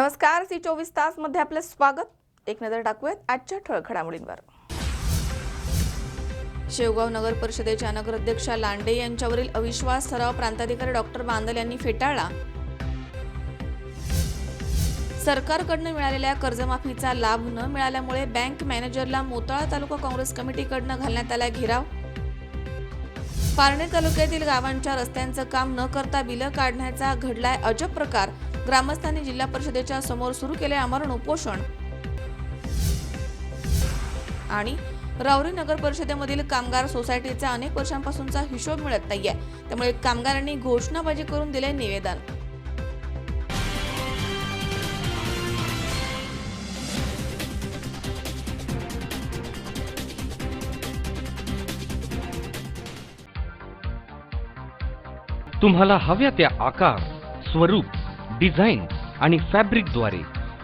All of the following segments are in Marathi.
नमस्कार, सी 24 तास मध्ये आपले स्वागत। एक नजर टाकूयात आजच्या ठळक घडामोडींवर। शेवगाव नगर परिषदेच्या नगराध्यक्षा लांडे यांच्यावरील अविश्वास ठराव प्रांताधिकारी डॉक्टर बांदल यांनी फेटाळला। सरकारकडून मिळालेल्या कर्जमाफीचा लाभ न मिळाल्यामुळे बँक मॅनेजरला मोताळा तालुका काँग्रेस कमिटीकडून घालण्यात आला घेराव। पारनेर तालुक्यातील गावांच्या रस्त्यांचं काम न करता बिलं काढण्याचा घडलाय अजब प्रकार। ग्रामस्थांनी जिल्हा परिषदेच्या समोर सुरू केले आमरण उपोषण। आणि राऊरी नगर परिषदेमधील कामगार सोसायटीचा अनेक वर्षांपासूनचा हिशोब मिळत नाहीये, त्यामुळे कामगारांनी घोषणाबाजी करून दिले निवेदन। तुम्हाला हव्या त्या आकार, स्वरूप, डिझाईन आणि फॅब्रिकद्वारे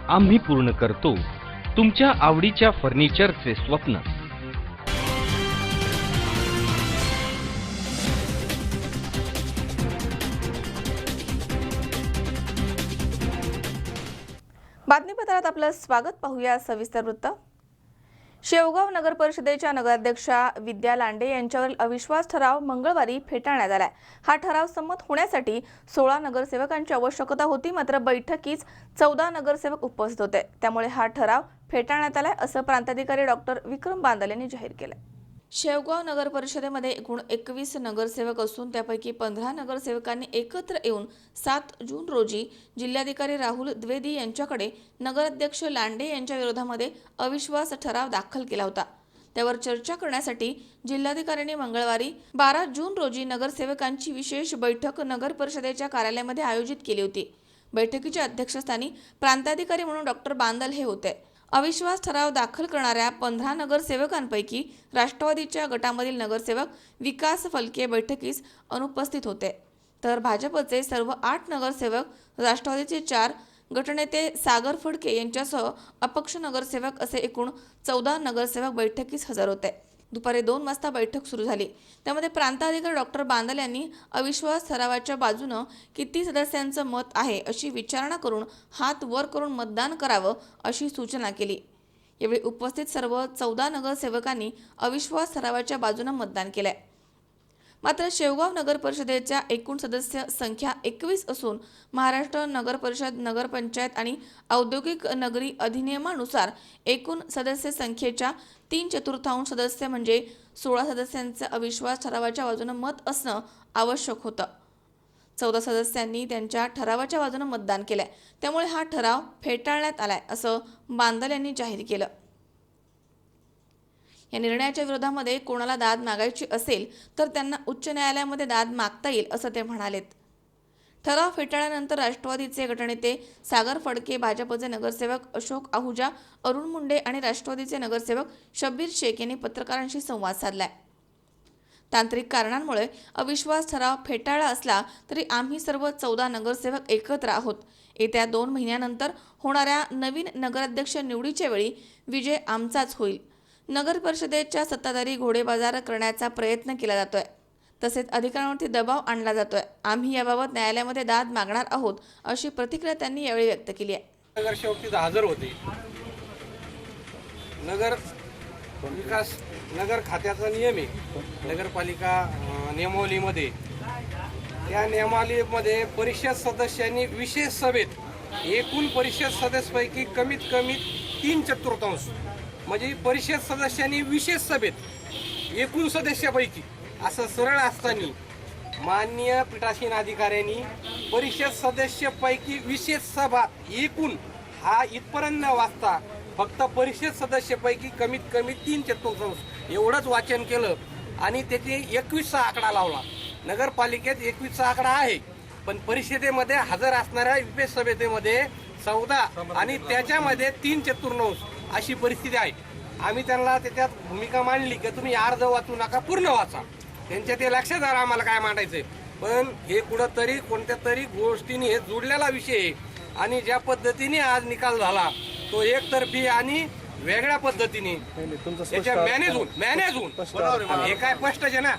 आम्ही पूर्ण करतो तुमच्या आवडीच्या फर्निचरचे स्वप्न। बातमीपत्रात आपलं स्वागत। पाहूया सविस्तर वृत्त। शेवगाव नगर परिषदेच्या नगराध्यक्षा विद्या लांडे यांच्यावरील अविश्वास ठराव मंगळवारी फेटाळण्यात आलाय। हा ठराव संमत होण्यासाठी 16 नगरसेवकांची आवश्यकता होती, मात्र बैठकीस 14 नगरसेवक उपस्थित होते, त्यामुळे हा ठराव फेटाळण्यात आलाय असं प्रांताधिकारी डॉक्टर विक्रम बांदल यांनी जाहीर केलं। शेवगाव नगर परिषदेमध्ये एकूण 21 नगरसेवक असून त्यापैकी 15 नगरसेवकांनी एकत्र येऊन 7 जून रोजी जिल्हाधिकारी राहुल द्विवेदी यांच्याकडे नगराध्यक्ष लांडे यांच्या विरोधामध्ये अविश्वास ठराव दाखल केला होता। त्यावर चर्चा करण्यासाठी जिल्हाधिकाऱ्यांनी मंगळवारी 12 जून रोजी नगरसेवकांची विशेष बैठक नगर परिषदेच्या कार्यालयामध्ये आयोजित केली होती। बैठकीच्या अध्यक्षस्थानी प्रांताधिकारी म्हणून डॉक्टर बांदल हे होते। अविश्वास ठराव दाखल करणाऱ्या 15 नगरसेवकांपैकी राष्ट्रवादीच्या गटामधील नगरसेवक विकास फलके बैठकीस अनुपस्थित होते, तर भाजपचे सर्व 8 नगरसेवक, राष्ट्रवादीचे 4 गटनेते सागर फडके यांच्यासह अपक्ष नगरसेवक असे एकूण 14 नगरसेवक बैठकीस हजर होते। दुपारी 2 वाजता बैठक सुरू झाली। त्यामध्ये प्रांताधिकारी डॉक्टर बांदल यांनी अविश्वास ठरावाच्या बाजूने किती सदस्यांचं मत आहे अशी विचारणा करून हात वर करून मतदान करावं अशी सूचना केली। यावेळी उपस्थित सर्व 14 नगरसेवकांनी अविश्वास ठरावाच्या बाजूने मतदान केले। मात्र शेवगाव नगर परिषदेच्या एकूण सदस्य संख्या 21 असून महाराष्ट्र नगर परिषद, नगरपंचायत आणि औद्योगिक नगरी अधिनियमानुसार एकूण सदस्य संख्येच्या 3/4 सदस्य म्हणजे 16 सदस्यांचं अविश्वास ठरावाच्या बाजूने मत असणं आवश्यक होतं। 14 सदस्यांनी त्यांच्या ठरावाच्या बाजूने मतदान केलंय, त्यामुळे हा ठराव फेटाळण्यात आलाय असं बांदल यांनी जाहीर केलं। या निर्णयाच्या विरोधामध्ये कोणाला दाद मागायची असेल तर त्यांना उच्च न्यायालयामध्ये दाद मागता येईल असं ते म्हणालेत। ठराव फेटाळल्यानंतर राष्ट्रवादीचे गटनेते सागर फडके, भाजपचे नगरसेवक अशोक आहुजा, अरुण मुंडे आणि राष्ट्रवादीचे नगरसेवक शब्बीर शेख यांनी पत्रकारांशी संवाद साधलाय। तांत्रिक कारणांमुळे अविश्वास ठराव फेटाळला असला तरी आम्ही सर्व 14 नगरसेवक एकत्र आहोत। येत्या 2 महिन्यानंतर होणाऱ्या नवीन नगराध्यक्ष निवडीच्या वेळी विजय आमचाच होईल। नगर परिषदेच्या सत्ताधारी घोडेबाजार करण्याचा प्रयत्न केला जातोय, तसेच अधिकाऱ्यांवरती दबाव आणला जातोय। आम्ही याबाबत न्यायालयामध्ये दाद मागणार आहोत अशी प्रतिक्रिया त्यांनी यावेळी व्यक्त केली आहे। नगरसेवक तिथे हजर होते। नगर विकास नगर खात्याचा नियम आहे नगरपालिका नियमावलीमध्ये, त्या नियमावलीमध्ये परिषद सदस्यांनी विशेष सभेत एकूण परिषद सदस्यांपैकी कमीत कमी 3/4 म्हणजे परिषद सदस्यांनी विशेष सभेत एकूण सदस्यापैकी असं सरळ असताना माननीय पीठासीन अधिकाऱ्यांनी परिषद सदस्यापैकी विशेष सभा एकूण हा इथपर्यंत न वाचता फक्त परिषद सदस्यापैकी कमीत कमी 3/4 एवढंच वाचन केलं आणि त्याचे 21चा आकडा लावला। नगरपालिकेत 21चा आकडा आहे, पण परिषदेमध्ये हजर असणाऱ्या विशेष सभेमध्ये 14 आणि त्याच्यामध्ये 3/4 अशी परिस्थिती आहे। आम्ही त्यांना त्याच्यात भूमिका मांडली की तुम्ही अर्ध वाचू नका, पूर्ण वाचा। त्यांच्या ते लक्षात आलं आम्हाला काय मांडायचंय, पण हे कुठंतरी कोणत्या तरी गोष्टीने हे जोडलेला विषय आहे आणि ज्या पद्धतीने आज निकाल झाला तो एकतर्फी आणि वेगळ्या पद्धतीने मॅनेज होऊन हे काय स्पष्ट आहे ना,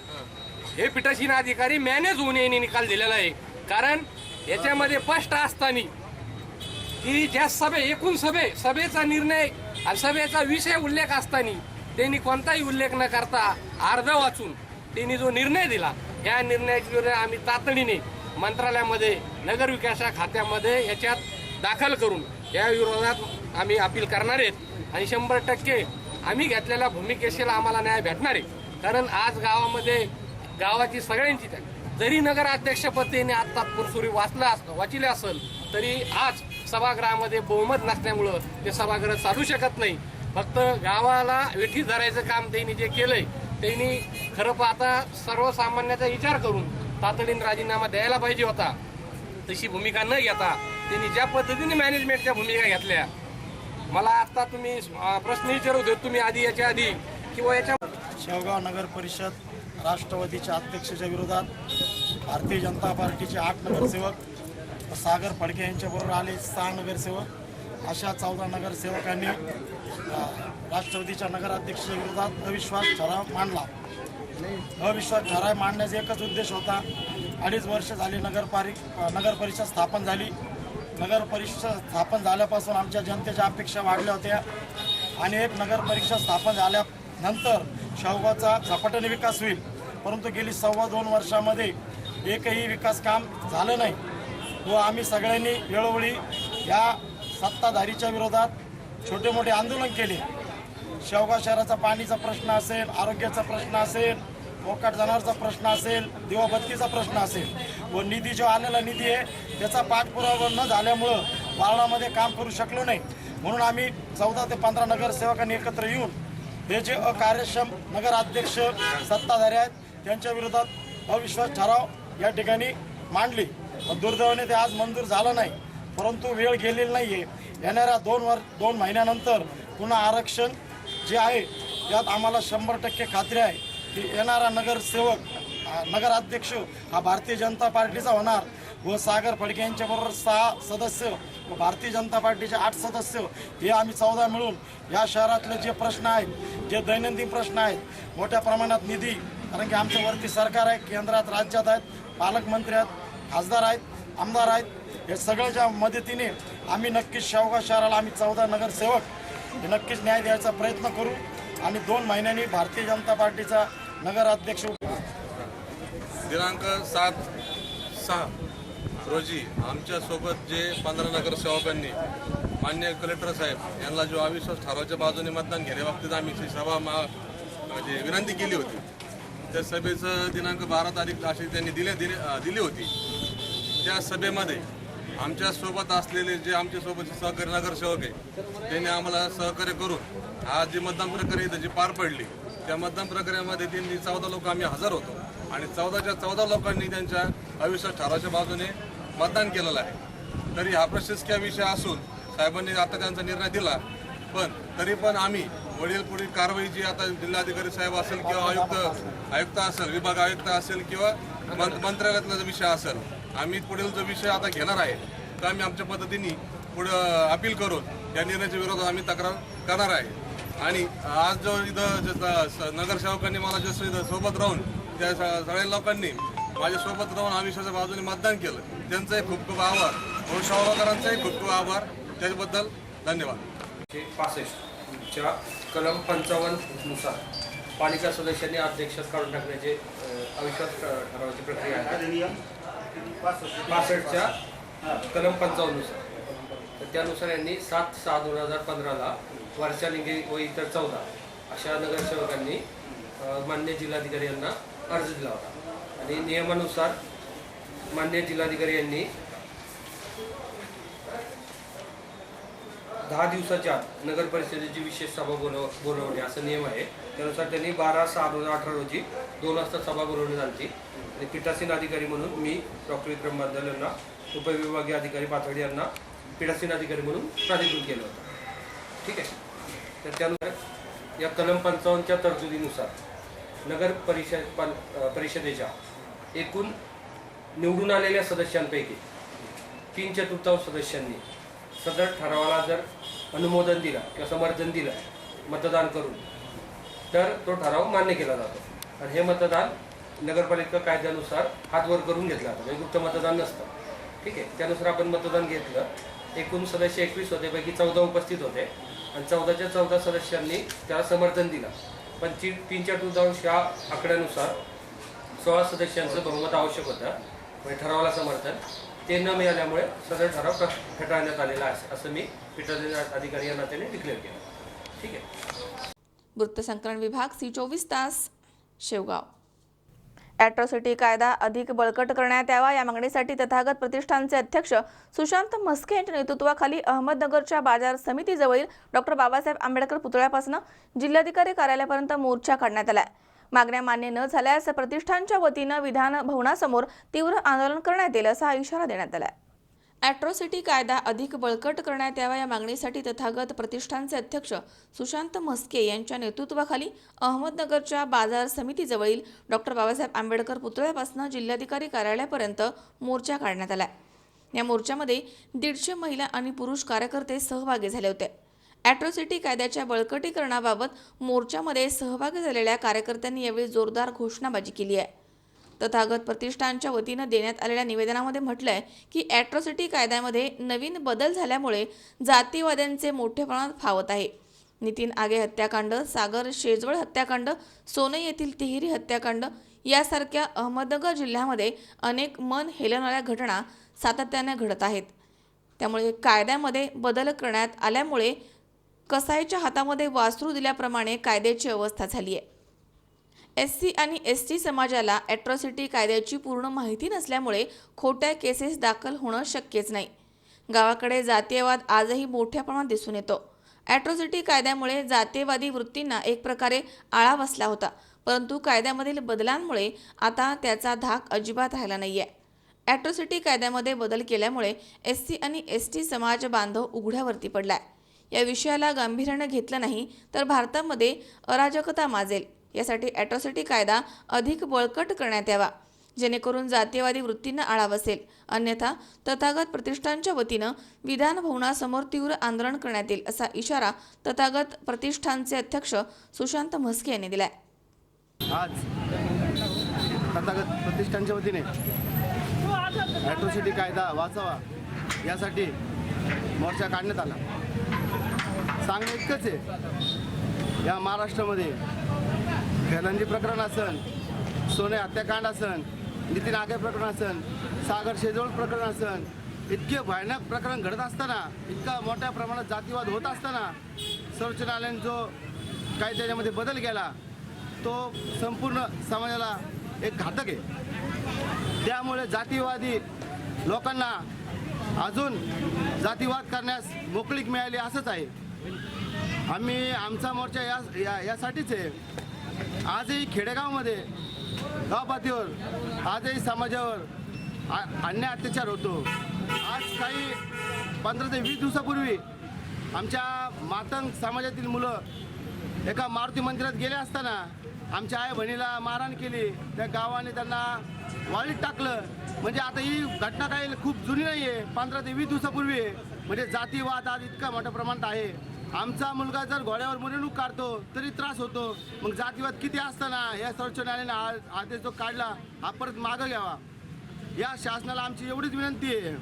हे पीठासीन अधिकारी मॅनेज होऊन यांनी निकाल दिलेला आहे। कारण याच्यामध्ये स्पष्ट असताना की ज्या एकूण सभेचा निर्णय आणि सभेचा विषय उल्लेख असताना त्यांनी कोणताही उल्लेख न करता अर्ध वाचून त्यांनी जो निर्णय दिला, या निर्णयाची विरोधात आम्ही तातडीने मंत्रालयामध्ये नगरविकास खात्यामध्ये याच्यात दाखल करून या विरोधात आम्ही अपील करणार आहेत आणि 100% आम्ही घेतलेल्या भूमिकेशीला आम्हाला न्याय भेटणार आहे. कारण आज गावामध्ये गावाची सगळ्यांची जरी नगराध्यक्षपद त्यांनी आता पुरसुरी वाचले असेल तरी आज सभागृहामध्ये बहुमत नसल्यामुळं ते सभागृह चालू शकत नाही. फक्त गावाला वेठी धरायचं काम त्यांनी जे केलंय त्यांनी खरं पाहता सर्वसामान्याचा विचार करून तातडीने राजीनामा द्यायला पाहिजे होता. तशी भूमिका न घेता त्यांनी ज्या पद्धतीने मॅनेजमेंटच्या भूमिका घेतल्या, मला आता तुम्ही प्रश्न विचारत होते तुम्ही याच्या आधी किंवा याच्या शेवगाव नगर परिषद राष्ट्रवादीच्या अध्यक्षाच्या विरोधात भारतीय जनता पार्टीचे 8 नगरसेवक सागर फडके यांच्याबरोबर आले 6 नगरसेवक अशा 14 नगरसेवकांनी राष्ट्रवादीच्या नगराध्यक्षाच्या विरोधात अविश्वास ठराव मांडला. अविश्वास ठराव मांडण्याचा एकच उद्देश होता. 2.5 वर्ष झाली नगर परिषद स्थापन झाली. नगर परिषद स्थापन झाल्यापासून आमच्या जनतेच्या अपेक्षा वाढल्या होत्या आणि एक नगर परिषद स्थापन झाल्यानंतर शेवगावचा झपाट्याने विकास होईल, परंतु गेली 2.25 वर्षामध्ये एकही विकास काम झालं नाही व आम्ही सगळ्यांनी वेळोवेळी या सत्ताधारीच्या विरोधात छोटे मोठे आंदोलन केले. शेवगाव शहराचा पाणीचा प्रश्न असेल, आरोग्याचा प्रश्न असेल, मोकाट जनावरचा प्रश्न असेल, दिवाबत्तीचा प्रश्न असेल व निधी जो आलेला निधी आहे त्याचा पाठपुरावा न झाल्यामुळं वार्डामध्ये काम करू शकलो नाही. म्हणून आम्ही 14 ते 15 नगरसेवकांनी एकत्र येऊन हे जे अकार्यक्षम नगराध्यक्ष सत्ताधारी आहेत त्यांच्या विरोधात अविश्वास ठराव या ठिकाणी मांडली. दुर्दैवाने ते आज मंजूर झालं नाही, परंतु वेळ गेलेली नाही आहे. येणाऱ्या 2 महिन्यानंतर पुन्हा आरक्षण जे आहे त्यात आम्हाला 100% खात्री आहे की येणारा नगराध्यक्ष हा भारतीय जनता पार्टीचा होणार व सागर फडके यांच्याबरोबर 6 सदस्य व भारतीय जनता पार्टीचे 8 सदस्य हे आम्ही 14 मिळून या शहरातले जे प्रश्न आहेत, जे दैनंदिन प्रश्न आहेत, मोठ्या प्रमाणात निधी, कारण की आमच्या वरती सरकार आहे, केंद्रात राज्यात आहेत, पालकमंत्री आहेत, खासदार आहेत, आमदार आहेत, हे सगळ्याच्या मदतीने आम्ही नक्कीच शेवगाव शहराला आम्ही 14 नगरसेवक हे नक्कीच न्याय द्यायचा प्रयत्न करू आणि 2 महिन्यांनी भारतीय जनता पार्टीचा नगराध्यक्ष दिनांक 7/6 रोजी आमच्यासोबत जे 15 नगरसेवकांनी माननीय कलेक्टर साहेब यांना जो अविश्वास ठरावाच्या बाजूने मतदान घेण्याबाबतीत आम्ही सभा म्हणजे विनंती केली होती, त्या सभेचं दिनांक 12 तारीख अशी त्यांनी दिली होती. त्या सभेमध्ये आमच्यासोबत असलेले जे आमच्यासोबतचे सहकारी नगरसेवक आहे त्यांनी आम्हाला सहकार्य करून आज जी मतदान प्रक्रिया जी पार पडली त्या मतदान प्रक्रियेमध्ये त्यांनी 14 लोक आम्ही हजर होतो आणि 14च्या 14 लोकांनी त्यांच्या अविश्वास ठरावाच्या बाजूने मतदान केलेलं आहे. तरी हा प्रशासकीय विषय असून साहेबांनी आता त्यांचा निर्णय दिला, पण तरी पण आम्ही पुढील कारवाई जी आता जिल्हाधिकारी साहेब असेल किंवा आयुक्त असेल, विभाग आयुक्त असेल किंवा मंत्रालयातला जो विषय असेल, आम्ही पुढील जो विषय आता घेणार आहे तर आम्ही आमच्या पद्धतीने पुढं अपील करून या निर्णयाच्या विरोधात आम्ही तक्रार करणार आहे. आणि आज जो इथं नगरसेवकांनी मला जसं इथं सोबत राहून त्या सगळ्या लोकांनी माझ्यासोबत राहून अविश्वासाच्या बाजूने मतदान केलं, त्यांचाही खूप खूप आभार व शेवगावकरांचाही खूप खूप आभार. त्याच्याबद्दल धन्यवाद. 65च्या कलम 55 नुसार पालिका सदस्यांनी अध्यक्ष काढून टाकण्याचे अविश्वास ठरावाची प्रक्रिया आहे. 65च्या कलम 55 नुसार तर त्यानुसार यांनी 7/6/2015ला वर्षा लिंगे व इतर 14 अशा नगरसेवकांनी मान्य जिल्हाधिकारी यांना अर्ज दिला होता आणि नियमानुसार मान्य जिल्हाधिकारी यांनी 10 दिवसाच्या आत नगर परिषदेची विशेष सभा बोलवणे असा नियम आहे. त्यानुसार त्यांनी 12/6/2018 रोजी 2 वाजता सभा बोलवण्यात आली आणि पीठासीन अधिकारी म्हणून मी डॉक्टर विक्रम बांदल यांना, उपविभागीय अधिकारी पाथर्डी यांना पीठासीन अधिकारी म्हणून प्राधिकृत केलं होतं. ठीक आहे. तर त्यानुसार या कलम 55च्या तरतुदीनुसार नगर परिषदेच्या एकूण निवडून आलेल्या सदस्यांपैकी 3/4 सदस्यांनी सदर ठरावाला जर अनुमोदन दिलं किंवा समर्थन दिलं मतदान करून तर तो ठराव मान्य केला जातो आणि हे मतदान नगरपालिका कायद्यानुसार हात वर करून घेतलं जातं, म्हणजे गुप्त मतदान नसतं. ठीक आहे. त्यानुसार आपण मतदान घेतलं एकूण सदस्य 21 होते, पैकी 14 उपस्थित होते आणि 14च्या 14 सदस्यांनी त्याला समर्थन दिलं. पण 3/4 या आकड्यानुसार 16 सदस्यांचं बहुमत आवश्यक होतं, म्हणजे ठरावाला समर्थन ते न मिळाल्यामुळे सदर ठराव फेटाळण्यात आलेला आहे असं मी रिटर्निंग अधिकारी या नात्याने डिक्लेअर केलं. ठीक आहे. वृत्तसंकलन विभाग C24 तास शेवगाव. ॲट्रॉसिटी कायदा अधिक बळकट करण्यात यावा या मागणीसाठी तथागत प्रतिष्ठानचे अध्यक्ष सुशांत म्हस्के यांच्या नेतृत्वाखाली अहमदनगरच्या बाजार समितीजवळील डॉक्टर बाबासाहेब आंबेडकर पुतळ्यापासून जिल्हाधिकारी कार्यालयापर्यंत मोर्चा काढण्यात आला. मागण्या मान्य न झाल्यास प्रतिष्ठानच्या वतीनं विधान भवनासमोर तीव्र आंदोलन करण्यात येईल असा इशारा देण्यात आला. ॲट्रॉसिटी कायदा अधिक बळकट करण्यात यावा या मागणीसाठी तथागत प्रतिष्ठानचे अध्यक्ष सुशांत म्हस्के यांच्या नेतृत्वाखाली अहमदनगरच्या बाजार समितीजवळील डॉक्टर बाबासाहेब आंबेडकर पुतळ्यापासून जिल्हाधिकारी कार्यालयापर्यंत मोर्चा काढण्यात आला. या मोर्चामध्ये 150 महिला आणि पुरुष कार्यकर्ते सहभागी झाले होते. ॲट्रॉसिटी कायद्याच्या बळकटीकरणाबाबत मोर्चामध्ये सहभागी झालेल्या कार्यकर्त्यांनी यावेळी जोरदार घोषणाबाजी केली आहे. तथागत प्रतिष्ठानच्या वतीनं देण्यात आलेल्या निवेदनामध्ये म्हटलं आहे की ॲट्रॉसिटी कायद्यामध्ये नवीन बदल झाल्यामुळे जातीवाद्यांचे मोठे प्रमाणात फावत आहे. नितीन आगे हत्याकांड, सागर शेजवळ हत्याकांड, सोनई येथील तिहेरी हत्याकांड यासारख्या अहमदनगर जिल्ह्यामध्ये अनेक मन हेलवणाऱ्या घटना सातत्याने घडत आहेत. त्यामुळे कायद्यामध्ये बदल करण्यात आल्यामुळे कसाईच्या हातामध्ये वासरू दिल्याप्रमाणे कायद्याची अवस्था झाली आहे. SC आणि ST समाजाला ॲट्रॉसिटी कायद्याची पूर्ण माहिती नसल्यामुळे खोट्या केसेस दाखल होणं शक्यच नाही. गावाकडे जातीयवाद आजही मोठ्या प्रमाणात दिसून येतो. ॲट्रॉसिटी कायद्यामुळे जातीयवादी वृत्तींना एक प्रकारे आळा बसला होता, परंतु कायद्यामधील बदलांमुळे आता त्याचा धाक अजिबात राहिला नाही आहे. ॲट्रॉसिटी कायद्यामध्ये बदल केल्यामुळे SC आणि ST समाज बांधव उघड्यावरती पडलाय. या विषयाला गांभीर्याने घेतलं नाही तर भारतामध्ये अराजकता माजेल. यासाठी ॲट्रॉसिटी कायदा अधिक बळकट करण्यात यावा, जेणेकरून जातीयवादी वृत्तींना आळा बसेल. अन्यथा तथागत प्रतिष्ठानच्या वतीनं विधान भवनासमोर तीव्र आंदोलन करण्यात येईल असा इशारा तथागत प्रतिष्ठानचे अध्यक्ष सुशांत म्हस्के यांनी दिलाय. आज तथागत प्रतिष्ठानच्या वतीने ॲट्रॉसिटी कायदा वाचावा यासाठी मोर्चा काढण्यात आला. सांगणं इतकंच आहे, या महाराष्ट्रामध्ये गलंजी प्रकरण असन, सोने हत्याकांड असन, नितीन आगे प्रकरण असन, सागर शेजवळ प्रकरण असन, इतके भयानक प्रकरण घडत असताना, इतका मोठ्या प्रमाणात जातीवाद होत असताना सर्वोच्च न्यायालयाने जो काही त्याच्यामध्ये बदल केला तो संपूर्ण समाजाला एक घातक आहे. त्यामुळे जातीवादी लोकांना अजून जातीवाद करण्यास मोकळीक मिळाली असंच आहे. आम्ही आमचा मोर्चा यासाठीच आहे. आजही खेडेगावमध्ये गावपातळीवर आजही समाजावर अन्याय अत्याचार होतो. आज काही 15 ते 20 दिवसापूर्वी आमच्या मातंग समाजातील मुलं एका मारुती मंदिरात गेले असताना आमच्या आई बहिणीला मारहाण केली. त्या गावाने त्यांना वाळीत टाकलं. म्हणजे आता ही घटना काही खूप जुनी नाही आहे, 15 ते 20 दिवसापूर्वी. म्हणजे जातीवाद आज इतका मोठ्या प्रमाणात आहे. आमचा मुलगा जर घोड्यावर मिरवणूक काढतो तरी त्रास होतो. मग जातीवाद किती असताना या सर्वोच्च न्यायालयाने आदेश जो काढला हा परत मागं घ्यावा. या शासनाला आमची एवढीच विनंती आहे,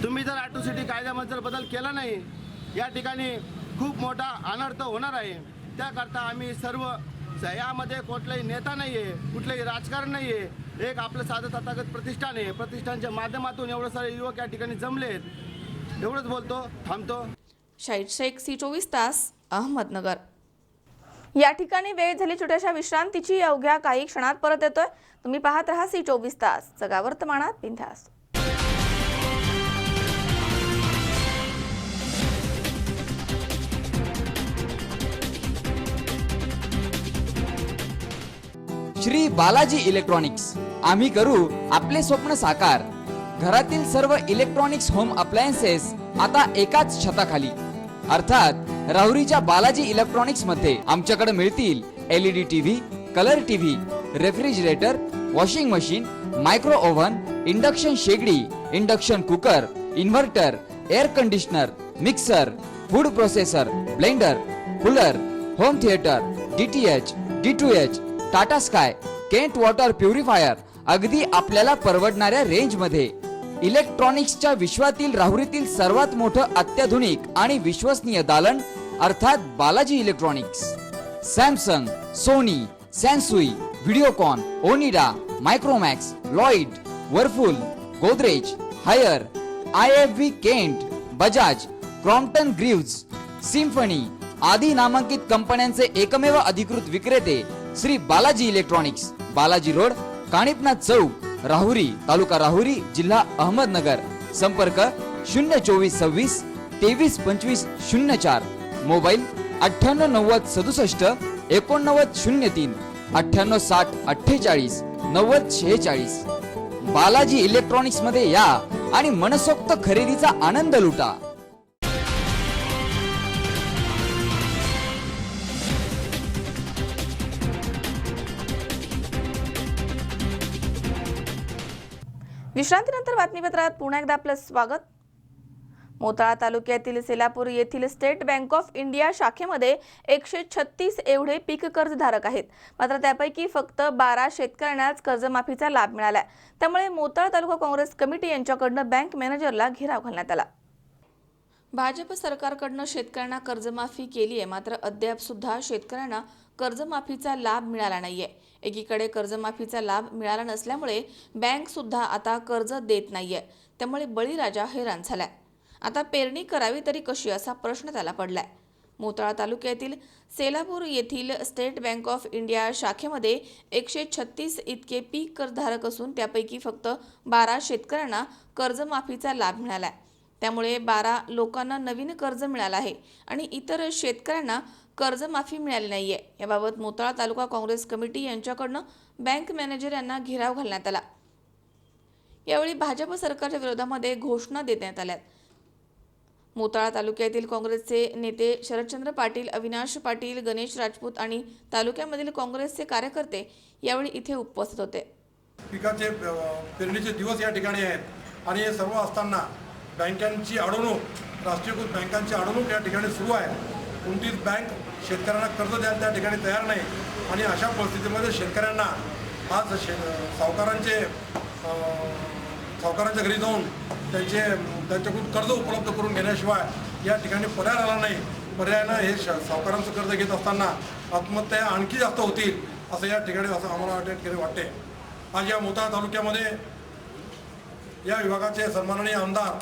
तुम्ही जर ॲट्रॉसिटी कायद्यामध्ये जर बदल केला नाही या ठिकाणी खूप मोठा अनर्थ होणार आहे. त्याकरता आम्ही सर्व यामध्ये कुठलाही नेता नाही आहे, कुठलंही राजकारण नाही आहे, एक आपलं साधं तथागत प्रतिष्ठान आहे. प्रतिष्ठानच्या माध्यमातून एवढं सारे युवक या ठिकाणी जमलेत. एवढंच बोलतो, थांबतो. शाहिद शेख, C24 तास, अहमदनगर. या ठिकाणी वेळ झाली छोट्याशा विश्रांतीची. अवघ्या काही क्षणात परत येतोय. तुम्ही पाहत राहा C24 तास, जगा वर्तमानात बिनधास्त. श्री बालाजी इलेक्ट्रॉनिक्स, आम्ही करू आपले स्वप्न साकार. घरातील सर्व इलेक्ट्रॉनिक्स होम अप्लायन्सेस आता एकाच छताखाली, अर्थात राहुरीच्या बालाजी इलेक्ट्रॉनिक्स मध्ये आमच्याकडे मिळतील LED TV, colour TV, refrigerator, washing machine, micro oven, induction शेगडी, induction cooker, inverter, air conditioner, mixer, food processor, blender, cooler, home theatre, DTH, D2H, Tata Sky, Kent water purifier, अगदी आपल्याला परवडणाऱ्या रेंज मध्ये. इलेक्ट्रॉनिक्सच्या विश्वातील राहुरीतील सर्वात मोठं अत्याधुनिक आणि विश्वसनीय दालन अर्थात Balaji electronics. Samsung, Sony, Sansui, Videocon, Onida, Micromax, Lloyd, Whirlpool, Godrej, Haier, IFV Kent, Bajaj, Crompton Greaves, Symphony आदी नामांकित कंपन्यांचे एकमेव अधिकृत विक्रेते श्री बालाजी इलेक्ट्रॉनिक्स, बालाजी रोड, काणिपनाथ चौक, राहुरी, तालुका राहुरी, जिल्हा अहमदनगर. संपर्क 02426 232504. मोबाईल 989067 8903 9860 48 9046. बालाजी इलेक्ट्रॉनिक्स मध्ये या आणि मनसोक्त खरेदीचा आनंद लुटा. विश्रांतीनंतर बातमीपत्रात पुन्हा एकदा आपलं स्वागत. मोताळा तालुक्यातील सेलापूर येथील स्टेट बँक ऑफ इंडिया शाखेमध्ये 136 एवढे पीक कर्जधारक आहेत. मात्र त्यापैकी फक्त 12 शेतकऱ्यांनाच कर्जमाफीचा लाभ मिळाला. त्यामुळे मोताळा तालुका काँग्रेस कमिटी यांच्याकडून बँक मॅनेजरला घेराव घालण्यात आला. भाजप सरकारकडून शेतकऱ्यांना कर्जमाफी केली आहे, मात्र अद्याप सुद्धा शेतकऱ्यांना कर्जमाफीचा लाभ मिळाला नाहीये. एकीकडे कर्जमाफीचा लाभ मिळाला नसल्यामुळे बँक सुद्धा आता कर्ज देत नाहीये. त्यामुळे बळीराजा हैराण झालाय. आता पेरणी करावी तरी कशी असा प्रश्न त्याला पडलाय. मोताळा तालुक्यातील सेलापूर येथील स्टेट बँक ऑफ इंडिया शाखेमध्ये 136 इतके पीक कर्जधारक असून त्यापैकी फक्त 12 शेतकऱ्यांना कर्जमाफीचा लाभ मिळालाय. त्यामुळे 12 लोकांना नवीन कर्ज मिळालं आहे आणि इतर शेतकऱ्यांना कर्जमाफी मिळाली नाहीये. याबाबत मोताळा तालुका काँग्रेस कमिटी यांच्याकडून बँक मॅनेजर यांना घेराव घालण्यात आला. यावेळी भाजप सरकारच्या विरोधामध्ये घोषणा देण्यात आल्या. मोताळा तालुक्यातील काँग्रेसचे नेते शरदचंद्र पाटील, अविनाश पाटील, गणेश राजपूत आणि तालुक्यामधील काँग्रेसचे कार्यकर्ते यावेळी इथे उपस्थित होते. पिकाचे पेरणीचे दिवस या ठिकाणी आहेत आणि हे सर्व असताना बँकांची अडवणूक, राष्ट्रीयकृत बँकांची अडवणूक या ठिकाणी सुरू आहे. कोणतीच बँक शेतकऱ्यांना कर्ज द्यायला त्या ठिकाणी तयार नाही आणि अशा परिस्थितीमध्ये शेतकऱ्यांना आज सावकारांच्या घरी जाऊन त्यांच्याकडून कर्ज उपलब्ध करून घेण्याशिवाय या ठिकाणी पर्याय आला नाही. पर्यायानं हे सावकारांचं कर्ज घेत असताना आत्महत्या आणखी जास्त होतील असं या ठिकाणी असं आम्हाला वाटते. आज या मोताळा तालुक्यामध्ये या विभागाचे सन्माननीय आमदार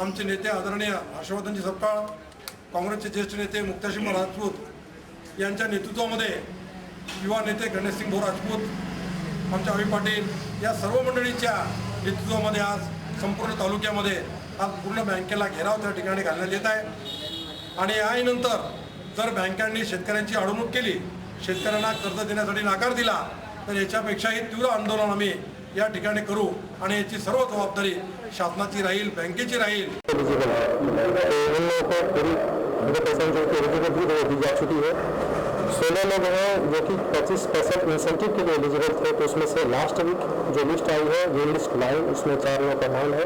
आमचे नेते आदरणीय हर्षवर्धनजी सपकाळ, काँग्रेसचे ज्येष्ठ नेते मुक्तासिंह राजपूत यांच्या नेतृत्वामध्ये युवा नेते गणेशसिंग भाऊ राजपूत, आमचे अभि पाटील या सर्व मंडळीच्या नेतृत्वामध्ये आज संपूर्ण तालुक्यामध्ये आज पूर्ण बँकेला घेराव त्या ठिकाणी घालण्यात येत आहे. आणि यानंतर जर बँकांनी शेतकऱ्यांची अडवणूक केली, शेतकऱ्यांना कर्ज देण्यासाठी नकार दिला, तर याच्यापेक्षाही तीव्र आंदोलन आम्ही या ठिकाणी करू आणि याची सर्व जबाबदारी शासनाची राहील, बँकेची राहील. सोलह लोग हैं जो कि 25% इंसेंटिव के लिए एलिजिबल थे, तो उसमें से लास्ट वीक जो लिस्ट आई है वो लिस्ट लाइन उसमें 4 लोगों का नाम है.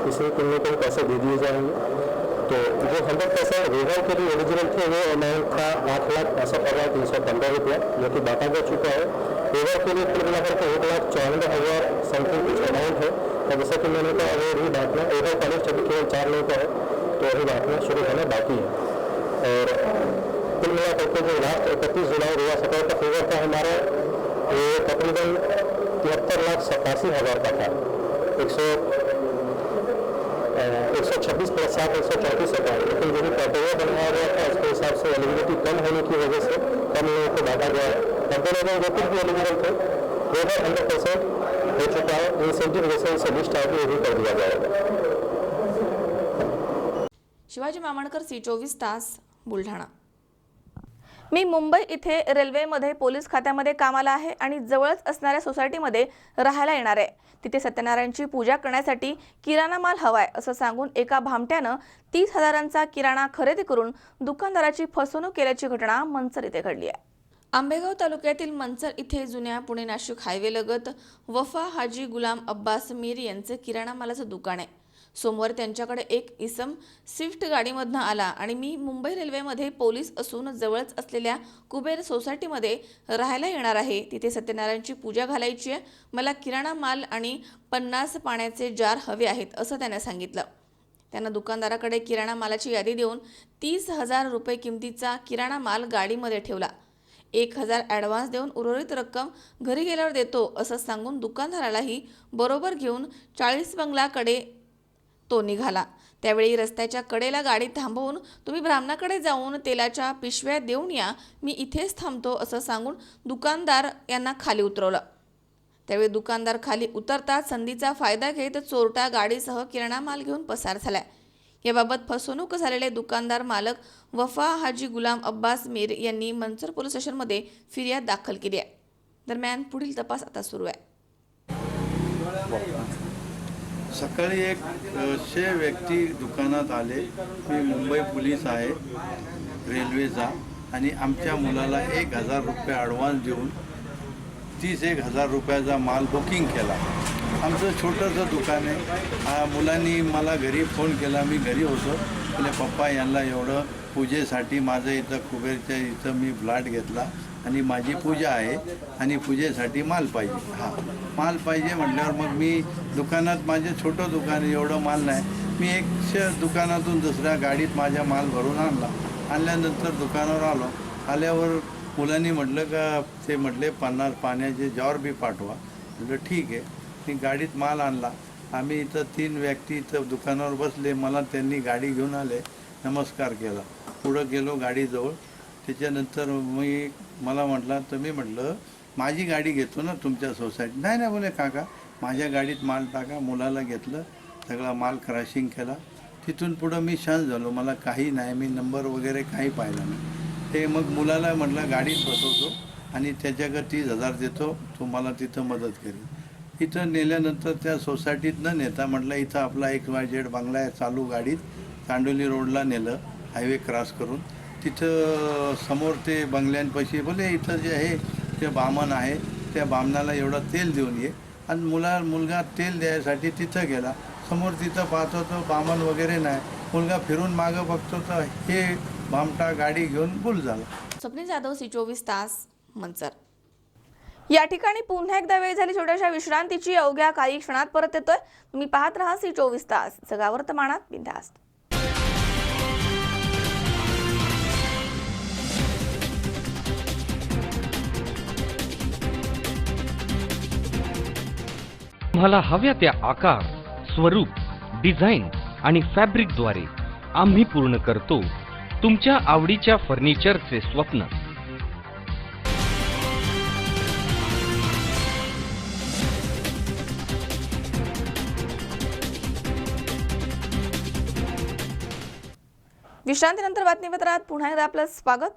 इसमें किन लोगों को पैसे दे दिए जाएंगे. तो जो 100% रिवाइव के लिए एलिजिबल थे वो अमाउंट था 8,65,315 रुपया, जो कि बांटा जा चुका है. रिवाइव के लिए कुल मिलाकर के 1,94,000 समथिंग कुछ अमाउंट है. और जैसा कि मैंने कहा वो भी बांटना रिवाइव का लिस्ट अभी केवल 4 लोगों का है, तो अभी बांटना शुरू होना बाकी है. और कुल मिलाकर के जो लास्ट 31 जुलाई 2017 का फिगर था हमारा, ये तकरीबन 73,87,000 का था. 126 + 7 134 अकाउंट. लेकिन जो भी क्राइटेरिया बनाया गया था उसके हिसाब से एलिजिबिलिटी कम होने की वजह से कम लोगों को बांटा गया है. 90 लोग जो भी एलिजिबल थे वो 100% हो चुका है. इंसेंटिव जैसे जैसे लिस्ट आएगी वो भी कर दिया जाएगा. शिवाजी मामणकर, C24 तास, बुलढाणा. मी मुंबई इथे रेल्वेमध्ये पोलीस खात्यामध्ये कामाला आहे आणि जवळच असणाऱ्या सोसायटीमध्ये राहायला येणार आहे. तिथे सत्यनारायणची पूजा करण्यासाठी किराणा माल हवाय असं सांगून एका भामट्यानं 30,000चा किराणा खरेदी करून दुकानदाराची फसवणूक केल्याची घटना मंचर इथे घडली आहे. आंबेगाव तालुक्यातील मंचर इथे जुन्या पुणे नाशिक हायवे लगत वफा हाजी गुलाम अब्बास मीर यांचे किराणा मालाचं दुकान आहे. सोमवारी त्यांच्याकडे एक इसम स्विफ्ट गाडीमधनं आला आणि मी मुंबई रेल्वेमध्ये पोलीस असून जवळच असलेल्या कुबेर सोसायटीमध्ये राहायला येणार आहे, तिथे सत्यनारायणची पूजा घालायची आहे, मला किराणा माल आणि 50 पाण्याचे जार हवे आहेत असं त्याने सांगितलं. त्यानं दुकानदाराकडे किराणा मालाची यादी देऊन 30,000 रुपये किमतीचा किराणा माल गाडीमध्ये ठेवला. 1,000 ॲडव्हान्स देऊन उर्वरित रक्कम घरी गेल्यावर देतो असं सांगून दुकानदारालाही बरोबर घेऊन 40 बंगलाकडे तो निघाला. त्यावेळी रस्त्याच्या कडेला गाडी थांबवून तुम्ही ब्राह्मणाकडे जाऊन तेलाच्या पिशव्या देऊन या, मी इथेच थांबतो असं सांगून दुकानदार यांना खाली उतरवलं. त्यावेळी दुकानदार खाली उतरताच संधीचा फायदा घेत चोरटा गाडीसह किराणा माल घेऊन पसार झालाय. याबाबत फसवणूक झालेले दुकानदार मालक वफा हाजी गुलाम अब्बास मीर यांनी मनसर पोलीस स्टेशनमध्ये फिर्याद दाखल केली आहे. दरम्यान पुढील तपास आता सुरू आहे. सकाळी एक 6 व्यक्ती दुकानात आले. मी मुंबई पोलीस आहे रेल्वेचा आणि आमच्या मुलाला 1,000 रुपये ॲडव्हान्स देऊन 30,000 रुपयाचा माल बुकिंग केला. आमचं छोटंसं दुकान आहे. मुलांनी मला घरी फोन केला, मी घरी होतो. म्हणजे पप्पा यांना एवढं पूजेसाठी माझं इथं कुबेरच्या इथं मी फ्लॅट घेतला आणि माझी पूजा आहे आणि पूजेसाठी माल पाहिजे. माल पाहिजे म्हटल्यावर मग मी दुकानात, माझे छोटं दुकान आहे, एवढं माल नाही. मी एक दुकानातून दुसऱ्या गाडीत माझा माल भरून आणला. आणल्यानंतर दुकानावर आल्यावर मुलांनी म्हटलं का ते म्हटले 50 पाण्याचे जार बी पाठवा. म्हटलं ठीक आहे. मी गाडीत माल आणला. आम्ही इथं 3 व्यक्ती इथं दुकानावर बसले. मला त्यांनी गाडी घेऊन आले, नमस्कार केला, पुढं गेलो गाडीजवळ. त्याच्यानंतर मला म्हटलं तुम्ही, म्हटलं माझी गाडी घेतो ना तुमच्या सोसायटी. नाही नाही बोले काका, माझ्या गाडीत माल टाका. मुलाला घेतलं, सगळा माल क्रॅशिंग केला. तिथून पुढं मी शांत झालो, मला काही नाही, मी नंबर वगैरे काही पाहिला नाही. ते मग मुलाला म्हटलं गाडीत बसवतो आणि त्याच्याकडे 30,000 देतो, तो मला तिथं मदत करेल. इथं नेल्यानंतर त्या सोसायटीत न नेता म्हटलं इथं आपला XYZ बंगला आहे, चालू गाडीत कांडोली रोडला नेलं, हायवे क्रॉस करून. तिथं समोर ते बंगल्यांपाशी बोले इथं जे आहे ते बामण आहे, त्या बामणाला एवढं तेल देऊन ये. आणि मुलगा तेल द्यायसाठी तिथं गेला. समोर तिथं पाहतो तो बामण वगैरे नाही. मुलगा फिरून मागं बघतो तर हे भामटा गाडी घेऊन गुल झाला. स्वप्नील जाधव, C24 तास, मनसर. या ठिकाणी पुन्हा एकदा वेळ झाली छोट्याशा विश्रांतीची. अवघ्या काही क्षणात परत येतोय. तुम्ही पाहत राहा C24 तास, जगा वर्तमानात बिनधास्त. तुम्हाला हव्या त्या आकार, स्वरूप, डिझाईन आणि फॅब्रिकद्वारे आम्ही पूर्ण करतो तुमच्या आवडीच्या फर्निचरचे स्वप्न. विश्रांतीनंतर बातमीपत्रात पुन्हा एकदा आपलं स्वागत.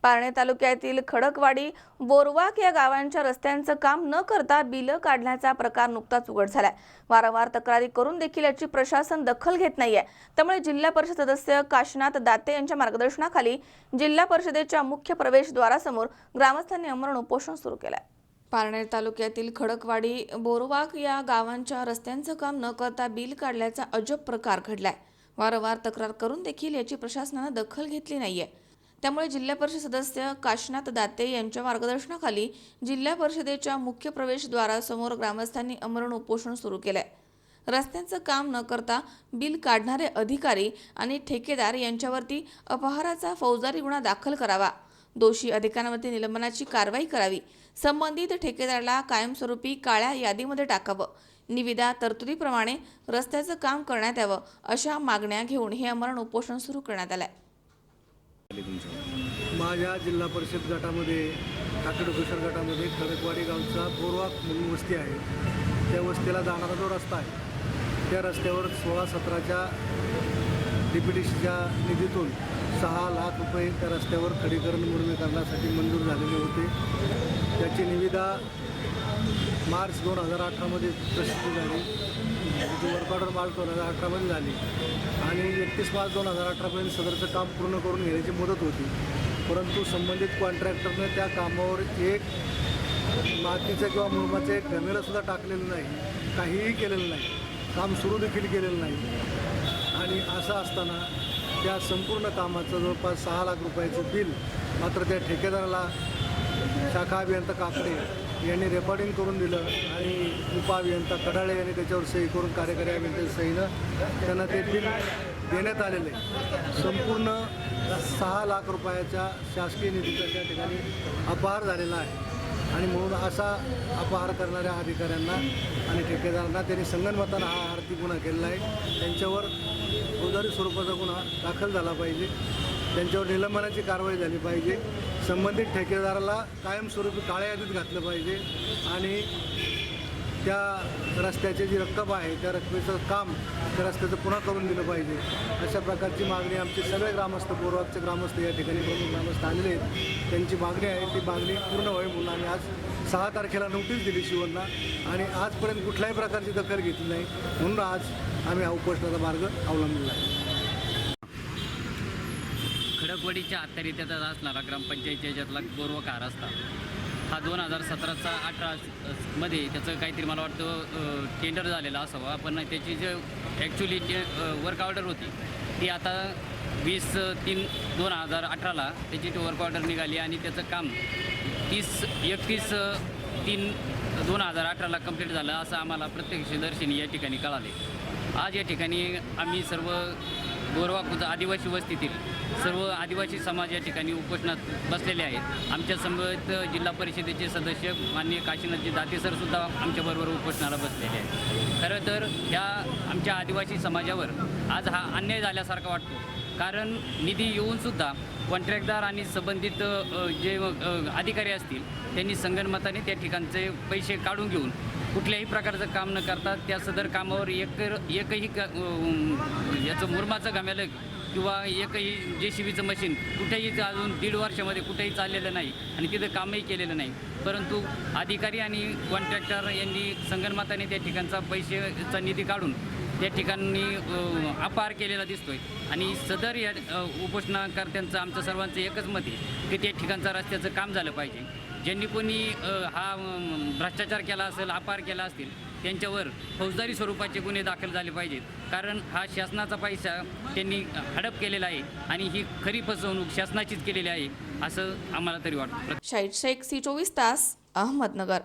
पारणे तालुक्यातील खडकवाडी, बोरवाक या गावांच्या रस्त्यांचं काम न करता बिलं काढण्याचा प्रकार नुकताच उघड झालाय. वारंवार तक्रारी करून देखील याची प्रशासन दखल घेत नाहीये. त्यामुळे जिल्हा परिषद सदस्य काशीनाथ दाते यांच्या मार्गदर्शनाखाली जिल्हा परिषदेच्या मुख्य प्रवेशद्वारासमोर ग्रामस्थांनी आमरण उपोषण सुरू केलंय. पारनेर तालुक्यातील खडकवाडी, बोरवाक या गावांच्या रस्त्यांचं काम न करता बिल काढल्याचा अजब प्रकार घडलाय. वारंवार तक्रार करून देखील याची प्रशासनानं दखल घेतली नाहीये. त्यामुळे जिल्हा परिषद सदस्य काशीनाथ दाते यांच्या मार्गदर्शनाखाली जिल्हा परिषदेच्या मुख्य प्रवेशद्वारासमोर ग्रामस्थांनी आमरण उपोषण सुरू केलंय. रस्त्यांचं काम न करता बिल काढणारे अधिकारी आणि ठेकेदार यांच्यावरती अपहाराचा फौजदारी गुन्हा दाखल करावा. दोषी अधिकाऱ्यांवरती निलंबनाची कारवाई करावी. संबंधित ठेकेदाराला कायमस्वरूपी काळ्या यादीमध्ये टाकावं. निविदा तरतुदीप्रमाणे रस्त्याचं काम करण्यात यावं, अशा मागण्या घेऊन हे आमरण उपोषण सुरू करण्यात आलंय. माझ्या जिल्हा परिषद गटामध्ये, काकडघोषर गटामध्ये खडकवाडी गावचा बोरवाक म्हणून वस्ती आहे. त्या वस्तीला जाणारा जो रस्ता आहे, त्या रस्त्यावर 16-17च्या DPDCच्या निधीतून 6 लाख रुपये त्या रस्त्यावर खडीकरण मुर्मीकरणासाठी मंजूर झालेले होते. त्याची निविदा मार्च 2018मध्ये प्रसिद्ध झाली. वर्क ऑर्डर मार्च 2018मध्ये झाली आणि 31 मार्च 2018पर्यंत सदरचं काम पूर्ण करून घेण्याची मुदत होती. परंतु संबंधित कॉन्ट्रॅक्टरने त्या कामावर एक मातीचं किंवा मुरमाचं एक घमेलंसुद्धा टाकलेलं नाही, काहीही केलेलं नाही. काम सुरू देखील केलेलं नाही आणि असं असताना त्या संपूर्ण कामाचं जवळपास 6 लाख रुपयाचं बिल मात्र त्या ठेकेदाराला शाखा अभियंता काकडे यांनी रेकॉर्डिंग करून दिलं आणि उपअभियंता कडाळे यांनी त्याच्यावर सही करून कार्यकारी अभियंत्याच्या सहीनं त्यांना ते बिल देण्यात आलेले संपूर्ण 6 लाख रुपयाच्या शासकीय निधीचा त्या ठिकाणी अपहार झालेला आहे आणि म्हणून असा अपहार करणाऱ्या अधिकाऱ्यांना आणि ठेकेदारांना त्यांनी संगनमतानं हा आर्थिक गुन्हा केलेला आहे. त्यांच्यावर फौजदारी स्वरूपाचा गुन्हा दाखल झाला पाहिजे, त्यांच्यावर निलंबनाची कारवाई झाली पाहिजे, संबंधित ठेकेदाराला कायमस्वरूपी काळ्या यादीत घातलं पाहिजे आणि त्या रस्त्याची जी रक्कम आहे त्या रकमेचं काम त्या रस्त्याचं पुन्हा करून दिलं पाहिजे. अशा प्रकारची मागणी आमचे सगळे ग्रामस्थ बोरवाकचे ग्रामस्थ या ठिकाणी प्रमुख ग्रामस्थ आलेले आहेत. त्यांची मागणी आहे ती मागणी पूर्ण व्हावी म्हणून आम्ही आज 6 तारखेला नोटीस दिली शिवणला आणि आजपर्यंत कुठल्याही प्रकारची दखल घेतली नाही म्हणून आज आम्ही हा उपोषणाचा मार्ग अवलंबलेला आहे. खडकवाडीच्या आत्तारित्याचा असणारा ग्रामपंचायतीच्या याच्यातला बोरवा कार रस्ता हा 2017चा 18 मध्ये त्याचं काहीतरी मला वाटतं टेंडर झालेलं असावं, पण त्याची जे ॲक्च्युली जे वर्क ऑर्डर होती ती आता 20/3/2018ला त्याची वर्क ऑर्डर निघाली आणि त्याचं काम 31/3/2018ला कंप्लीट झालं असं आम्हाला प्रत्यक्षदर्शनी या ठिकाणी कळाले. आज या ठिकाणी आम्ही सर्व बोरवाक आदिवासी वस्तीतील सर्व आदिवासी समाज या ठिकाणी उपोषणात बसलेले आहेत. आमच्या समवेत जिल्हा परिषदेचे सदस्य माननीय काशीनाथजी दाते सरसुद्धा आमच्याबरोबर उपोषणाला बसलेले आहेत. खरं तर ह्या आमच्या आदिवासी समाजावर आज हा अन्याय झाल्यासारखा वाटतो, कारण निधी येऊनसुद्धा कॉन्ट्रॅक्टदार आणि संबंधित जे अधिकारी असतील त्यांनी संगनमताने त्या ठिकाणचे पैसे काढून घेऊन कुठल्याही प्रकारचं काम न करता त्या सदर कामावर एकही याचं मुरमाचं घामेलं किंवा एकही JCBचं मशीन कुठेही अजून 1.5 वर्षामध्ये कुठेही चाललेलं नाही आणि तिथं कामही केलेलं नाही. परंतु अधिकारी आणि कॉन्ट्रॅक्टर यांनी संगनमताने त्या ठिकाणचा पैशाचा निधी काढून त्या ठिकाणी अपहार केलेला दिसतोय आणि सदर या उपोषणकर्त्यांचं आमचं सर्वांचं एकच मत आहे की त्या ठिकाणचं रस्त्याचं काम झालं पाहिजे. ज्यांनी कोणी हा भ्रष्टाचार केला असेल, अपहार केला असतील त्यांच्यावर फौजदारी स्वरूपाचे गुन्हे दाखल झाले पाहिजेत, कारण हा शासनाचा पैसा त्यांनी हडप केलेला आहे आणि ही खरी फसवणूक शासनाचीच केलेली आहे असं आम्हाला तरी वाटतं. शाहिद शेख, C24 तास, अहमदनगर.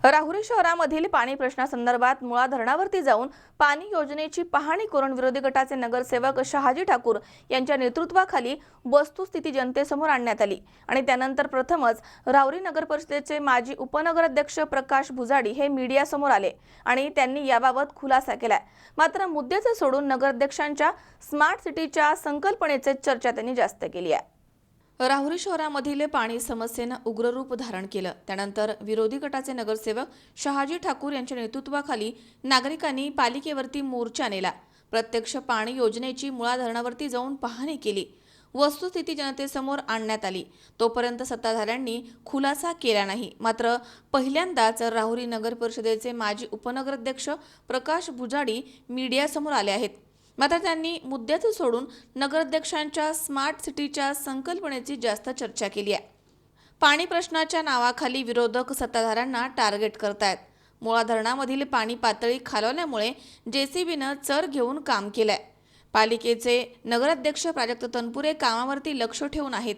राहुरी शहरामधील पाणी प्रश्नासंदर्भात मुळा धरणावरती जाऊन पाणी योजनेची पाहणी करून विरोधी गटाचे नगरसेवक शहाजी ठाकूर यांच्या नेतृत्वाखाली वस्तुस्थिती जनतेसमोर आणण्यात आली आणि त्यानंतर प्रथमच राहुरी नगर परिषदेचे माजी उपनगराध्यक्ष प्रकाश भुजाडी हे मीडियासमोर आले आणि त्यांनी याबाबत खुलासा केलाय. मात्र मुद्द्याचं सोडून नगराध्यक्षांच्या स्मार्ट सिटीच्या संकल्पनेचे चर्चा त्यांनी जास्त केली आहे. राहुरी शहरामधील पाणी समस्येनं उग्र रूप धारण केलं. त्यानंतर विरोधी गटाचे नगरसेवक शहाजी ठाकूर यांच्या नेतृत्वाखाली नागरिकांनी पालिकेवरती मोर्चा नेला. प्रत्यक्ष पाणी योजनेची मुळा धरणावरती जाऊन पाहणी केली. वस्तुस्थिती जनतेसमोर आणण्यात आली. तोपर्यंत सत्ताधाऱ्यांनी खुलासा केला नाही. मात्र पहिल्यांदाच राहुरी नगर परिषदेचे माजी उपनगराध्यक्ष प्रकाश भुजाडी मीडियासमोर आले आहेत. मात्र त्यांनी मुद्द्याचं सोडून नगराध्यक्षांच्या स्मार्ट सिटीच्या संकल्पनेची जास्त चर्चा केली आहे. पाणी प्रश्नाच्या नावाखाली विरोधक सत्ताधाऱ्यांना टार्गेट करतायत. मुळा धरणामधील पाणी पातळी खालवल्यामुळे JCBनं चर घेऊन काम केलंय. पालिकेचे नगराध्यक्ष प्राजक्त तनपुरे कामावरती लक्ष ठेवून आहेत.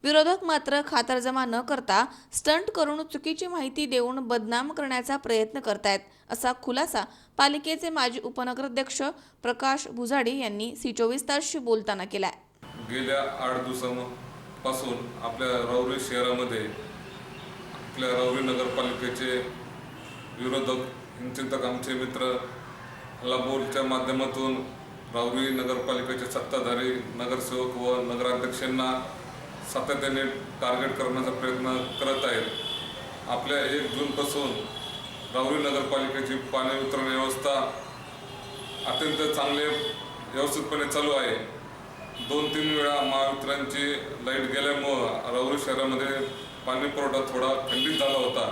विरोधक मात्र खातरजमा न करता स्टंट करून चुकीची माहिती देऊन बदनाम करण्याचा प्रयत्न करतायत असा खुलासा पालिकेचे माजी उपनगराध्यक्ष प्रकाश भुजाडी यांनी C24 तासशी बोलताना केलाय. गेल्या 8 दिवसांपासून आपल्या राहुरी शहरामध्ये आपल्या राहुरी नगरपालिकेचे विरोधक हिंचिंतक आमचे मित्र लाबोलच्या माध्यमातून राहुरी नगरपालिकेचे सत्ताधारी नगरसेवक व नगराध्यक्षांना सातत्याने टार्गेट करण्याचा प्रयत्न करत आहेत. आपल्या 1 जूनपासून राहुरी नगरपालिकेची पाणी वितरण व्यवस्था अत्यंत चांगले व्यवस्थितपणे चालू आहे. 2-3 वेळा महावितरणची लाईट गेल्यामुळं राहुरी शहरामध्ये पाणी पुरवठा थोडा खंडित झाला होता.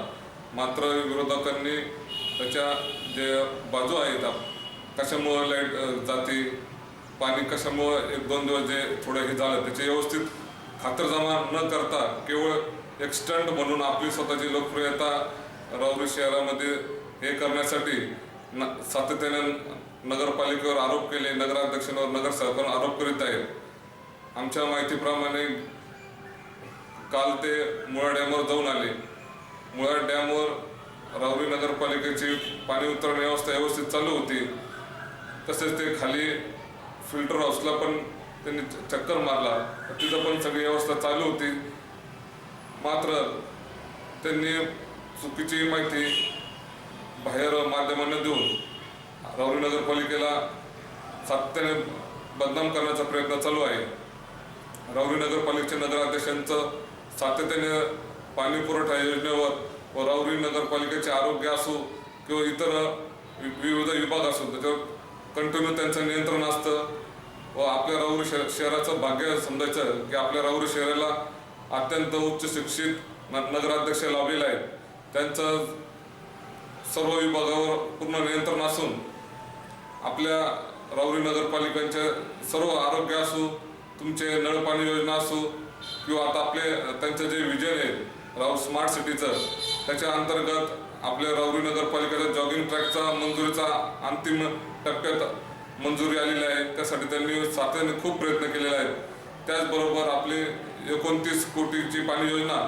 मात्र विरोधकांनी त्याच्या जे बाजू आहेत कशामुळं लाईट जाते, पाणी कशामुळं 1-2 दिवस जे थोडं हे झालं त्याचे व्यवस्थित खातरजमा न करता केवळ एक स्टंट म्हणून आपली स्वतःची लोकप्रियता राहुरी शहरामध्ये हे करण्यासाठी सातत्याने नगरपालिकेवर आरोप केले, नगराध्यक्षांवर नगरसेवकांवर आरोप करीत आहेत. आमच्या माहितीप्रमाणे काल ते मुळा डॅमवर जाऊन आले. मुळा डॅमवर राहुरी नगरपालिकेची पाणी वितरण व्यवस्था व्यवस्थित चालू होती. तसेच ते खाली फिल्टर हाऊसला पण त्यांनी चक्कर मारला, तिथं पण सगळी व्यवस्था चालू होती. मात्र त्यांनी चुकीची माहिती बाहेर माध्यमांना देऊन राहुरी नगरपालिकेला सातत्याने बदनाम करण्याचा प्रयत्न चालू आहे. राहुरी नगरपालिकेच्या नगराध्यक्षांचं सातत्याने पाणी पुरवठा योजनेवर व राहुरी नगरपालिकेचे आरोग्य असो किंवा इतर विविध विभाग असो त्याच्यावर कंटिन्यू त्यांचं नियंत्रण असतं. व आपल्या राहुरी शहराचं भाग्य समजायचं की आपल्या राहुरी शहराला अत्यंत उच्च शिक्षित नगराध्यक्ष लाभलेले आहेत. त्यांचं सर्व विभागावर पूर्ण नियंत्रण असून आपल्या राहुरी नगरपालिकांच्या सर्व आरोग्य असो, तुमचे नळपाणी योजना असो किंवा आता आपले त्यांचं जे विजन आहे स्मार्ट सिटीचं, त्याच्या अंतर्गत आपल्या राहुरी नगरपालिकेच्या जॉगिंग ट्रॅकचा मंजुरीचा अंतिम टप्प्यात मंजुरी आलेली आहे. त्यासाठी त्यांनी सातत्याने खूप प्रयत्न केलेले आहेत. त्याचबरोबर आपली 29 कोटीची पाणी योजना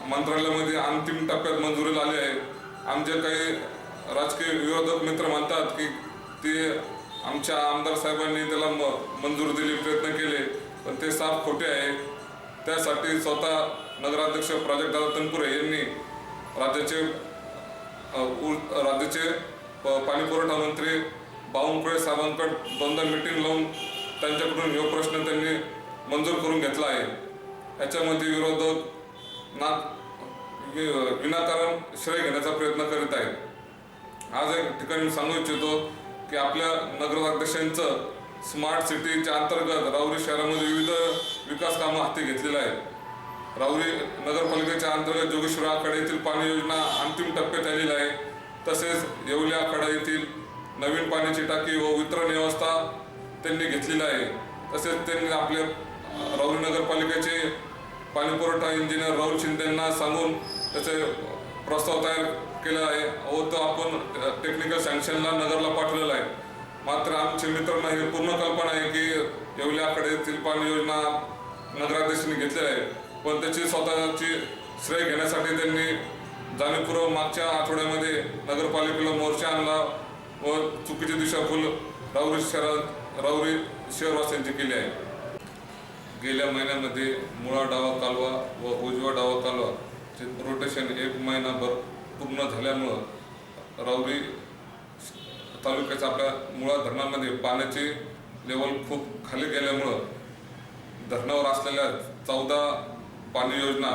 मंत्रालयामध्ये अंतिम टप्प्यात मंजुरी आली आहे. आमचे काही राजकीय विरोधक मित्र म्हणतात की ते आमच्या आमदार साहेबांनी त्याला मंजुरी दिली, प्रयत्न केले, पण ते साफ खोटे आहे. त्यासाठी स्वतः नगराध्यक्ष प्राजक्तदादा तनपुरे यांनी राज्याचे पाणी पुरवठा मंत्री बावनकुळे साहेबांकडे दोनदा मीटिंग लावून त्यांच्याकडून हा प्रश्न त्यांनी मंजूर करून घेतला आहे. याच्यामध्ये विरोधक विनाकारण श्रेय घेण्याचा प्रयत्न करीत आहेत. आज एक ठिकाणी सांगू इच्छितो की आपल्या नगराध्यक्षांचं स्मार्ट सिटीच्या अंतर्गत राहुरी शहरामध्ये विविध विकास कामं हाती घेतलेलं आहे. राहुरी नगरपालिकेच्या अंतर्गत जोगेश्वरी आखाडा येथील पाणी योजना अंतिम टप्प्यात आलेली आहे. तसेच येवले आखाडा येथील नवीन पाण्याची टाकी व वितरण व्यवस्था त्यांनी घेतलेली आहे. तसेच त्यांनी आपल्या राहुरी नगरपालिकेचे पाणी पुरवठा इंजिनियर राहुल शिंदेंना सांगून त्याचे प्रस्ताव तयार केला आहे व तो आपण टेक्निकल सँक्शनला नगरला पाठवलेला आहे. मात्र आमच्या मित्रांना ही पूर्ण कल्पना आहे की येवले आखाडा येथील पाणी योजना नगराध्यक्षांनी घेतलेली आहे, पण त्याची स्वतःची श्रेय घेण्यासाठी त्यांनी जाणीवपूर्वक मागच्या आठवड्यामध्ये नगरपालिकेला मोर्चा आणला व चुकीची दिशाभूल राहुरी शहरवासियांची केली आहे. गेल्या महिन्यामध्ये मुळा डावा कालवा व उजवा डावा कालवा चे रोटेशन 1 महिनाभर पूर्ण झाल्यामुळं राहुरी तालुक्याच्या आपल्या मुळा धरणामध्ये पाण्याची लेवल खूप खाली गेल्यामुळं धरणावर असलेल्या 14 पाणी योजना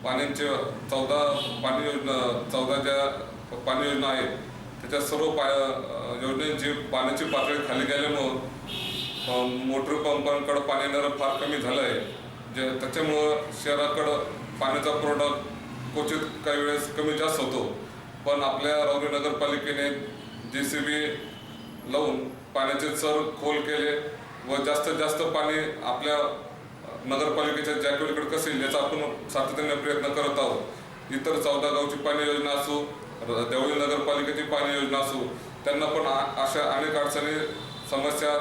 पाण्याचे 14 ज्या पाणी योजना आहेत त्याच्या सर्व योजनांची पाण्याची पातळी खाली गेल्यामुळं मोटर पंपांकडं पाणी येणारं फार कमी झालं आहे. त्याच्यामुळं शहराकडं पाण्याचा पुरवठा क्वचित काही वेळेस कमी जास्त होतो. पण आपल्या राहुरी नगरपालिकेने JCB लावून पाण्याचे चर खोल केले व जास्तीत जास्त पाणी आपल्या नगरपालिकेच्या जॅकवेलकडे कसेल याचा आपण सातत्याने प्रयत्न करत आहोत. इतर 14 गावची पाणी योजना असो, देवळी नगरपालिकेची पाणी योजना असो, त्यांना पण अशा अनेक अडचणी समस्या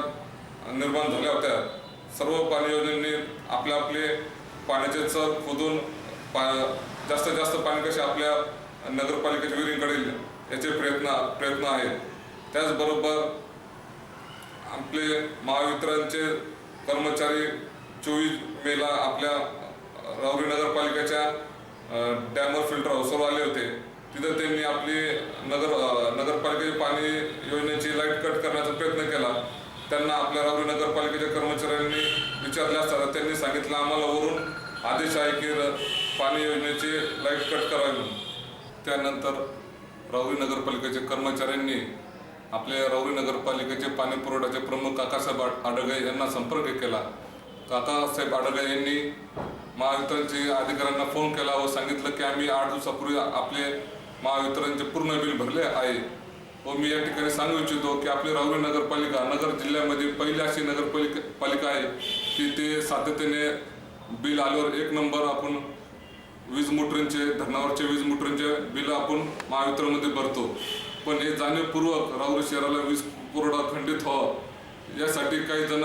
निर्माण झाल्या होत्या. सर्व पाणी योजनांनी आपले पाण्याचे चर खोदून जास्तीत जास्त पाणी कसे आपल्या नगरपालिकेच्या विहिरींकडे याचे प्रयत्न आहेत. त्याचबरोबर आपले महावितरणचे कर्मचारी 24 मेला आपल्या राहुरी नगरपालिकेच्या डॅमवर फिल्टर हाऊसवर आले होते. तिथं त्यांनी आपली नगरपालिकेची पाणी योजनेची लाईट कट करण्याचा प्रयत्न केला. त्यांना आपल्या राहुरी नगरपालिकेच्या कर्मचाऱ्यांनी विचारले असता त्यांनी सांगितलं आम्हाला वरून आदेश आहे की पाणी योजनेची लाईट कट करावी म्हणून. त्यानंतर राहुरी नगरपालिकेच्या कर्मचाऱ्यांनी आपल्या राहुरी नगरपालिकेचे पाणी पुरवठ्याचे प्रमुख काकासाहेब आडगे यांना संपर्क केला. काकासाहेब आडगे यांनी महावितरणचे अधिकाऱ्यांना फोन केला व सांगितलं की आम्ही 8 दिवसापूर्वी आपले महावितरणचे पूर्ण बिल भरले आहे. व मी या ठिकाणी सांगू इच्छितो की आपली राहुरी नगरपालिका नगर जिल्ह्यामध्ये पहिली अशी नगरपालिका आहे की ते सातत्याने बिल आल्यावर 1 नंबर आपण वीज मोटरींचे धरणावरचे वीज मोटरींचे बिल आपण महावितरणमध्ये भरतो. पण हे जाणीवपूर्वक राहुरी शहराला वीज पुरवठा खंडित व्हावा यासाठी काही जण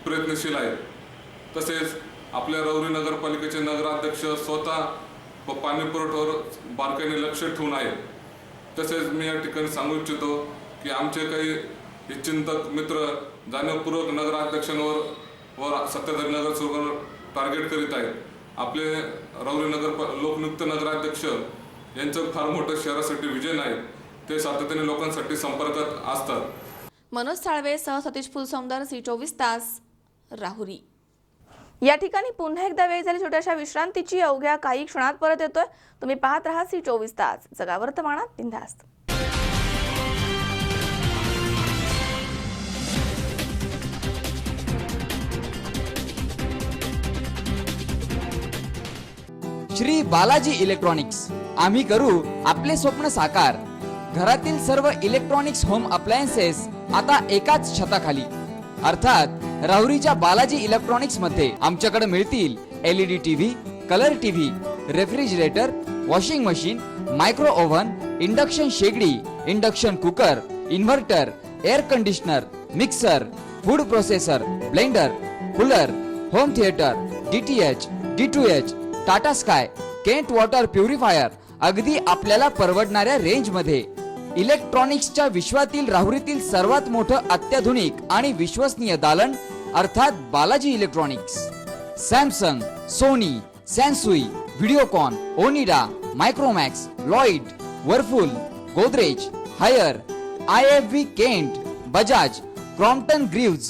प्रयत्नशील आहेत. तसेच आपल्या राहुरी नगरपालिकेचे नगराध्यक्ष स्वतः पाणी पुरवठ्यावर बारकाईने लक्ष ठेवून आहेत. तसेच मी या ठिकाणी सांगू इच्छितो की आमचे काही चिंतक मित्र जाणीवपूर्वक नगराध्यक्षांवर व सत्ताधारी नगरसेवकांवर टार्गेट करीत आहेत. आपले राहुरी लोकनियुक्त नगराध्यक्ष यांचं फार मोठं शहरासाठी विजन आहे. ते सातत्याने लोकांसाठी संपर्कात असतात. मनोज साळवे सह सतीश फुलसौंदर, C24 तास, राहुरी. या ठिकाणी पुन्हा एकदा वेळ झाली छोट्याशा विश्रांतीची. अवघ्या काही क्षणात परत येतोय. तुम्ही पाहत राहा C24 तास, जगा वर्तमानात बिनधास्त. श्री बालाजी इलेक्ट्रॉनिक्स, आम्ही करू आपले स्वप्न साकार. घरातील सर्व इलेक्ट्रॉनिक्स होम अप्लायन्सेस आता एकाच छताखाली, अर्थात राहुरीच्या बालाजी इलेक्ट्रॉनिक्स मध्ये आमच्याकडे मिळतील LED TV, colour TV, refrigerator, washing machine, micro oven, induction शेगडी, induction cooker, inverter, air conditioner, mixer, food processor, blender, cooler, home theatre, DTH, D2H, Tata Sky, Kent water purifier, अगदी आपल्याला परवडणाऱ्या रेंज मध्ये. इलेक्ट्रॉनिक्सच्या विश्वातील राहुरीतील सर्वात मोठं अत्याधुनिक आणि विश्वसनीय दालन अर्थात Balaji electronics. Samsung, Sony, Sansui, Videocon, Onida, Micromax, Lloyd, Whirlpool, Godrej, Haier, IFB, Kent, Bajaj, Crompton Greaves,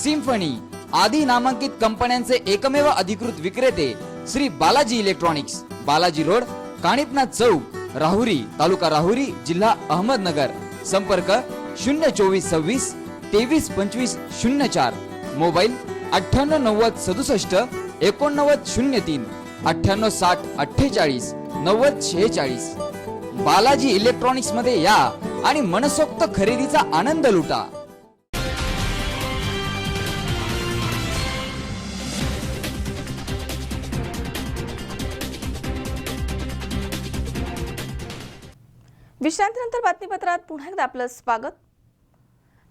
Symphony आदी नामांकित कंपन्यांचे एकमेव अधिकृत विक्रेते श्री बालाजी इलेक्ट्रॉनिक्स. बालाजी रोड, काणिपनाथ चौक, राहुरी, तालुका राहुरी, जिल्हा अहमदनगर. संपर्क 02426 232504. मोबाईल 989067 8903 9860 48 9046. बालाजी इलेक्ट्रॉनिक्स मध्ये या आणि मनसोक्त खरेदीचा आनंद लुटा. विश्रांतीनंतर बातमीपत्रात पुन्हा एकदा आपलं स्वागत.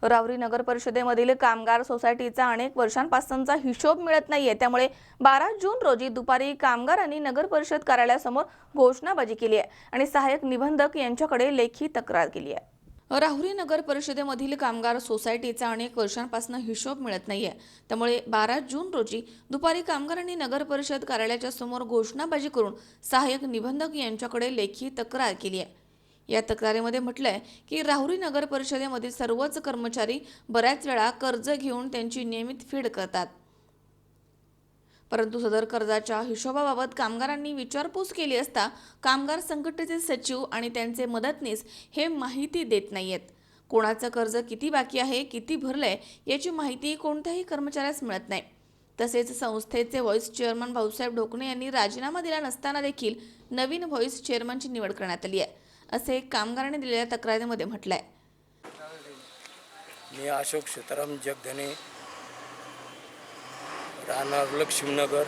राहुरी नगर परिषदेमधील कामगार सोसायटीचा अनेक वर्षांपासूनचा हिशोब मिळत नाहीये. त्यामुळे 12 जून रोजी दुपारी कामगारांनी नगर परिषद कार्यालयासमोर घोषणाबाजी केली आहे आणि सहाय्यक निबंधक यांच्याकडे लेखी तक्रार केली आहे. राहुरी नगर परिषदेमधील कामगार सोसायटीचा अनेक वर्षांपासून हिशोब मिळत नाहीये. त्यामुळे 12 जून रोजी दुपारी कामगारांनी नगर परिषद कार्यालयाच्या समोर घोषणाबाजी करून सहाय्यक निबंधक यांच्याकडे लेखी तक्रार केली आहे. या तक्रारीमध्ये म्हटलंय की राहुरी नगर परिषदेमधील सर्वच कर्मचारी बऱ्याच वेळा कर्ज घेऊन त्यांची नियमित फेड करतात, परंतु सदर कर्जाच्या हिशोबाबाबत कामगारांनी विचारपूस केली असता कामगार संघटनेचे सचिव आणि त्यांचे मदतनीस हे माहिती देत नाहीयेत. कोणाचं कर्ज किती बाकी आहे, किती भरलंय याची माहिती कोणत्याही कर्मचाऱ्यास मिळत नाही. तसेच संस्थेचे व्हाईस चेअरमन भाऊसाहेब ढोकणे यांनी राजीनामा दिला नसताना देखील नवीन व्हाईस चेअरमनची निवड करण्यात आली आहे, असे कामगारांनी दिलेल्या तक्रारीमध्ये म्हटलंय. मी अशोक सीताराम जगधने, राहणार लक्ष्मीनगर.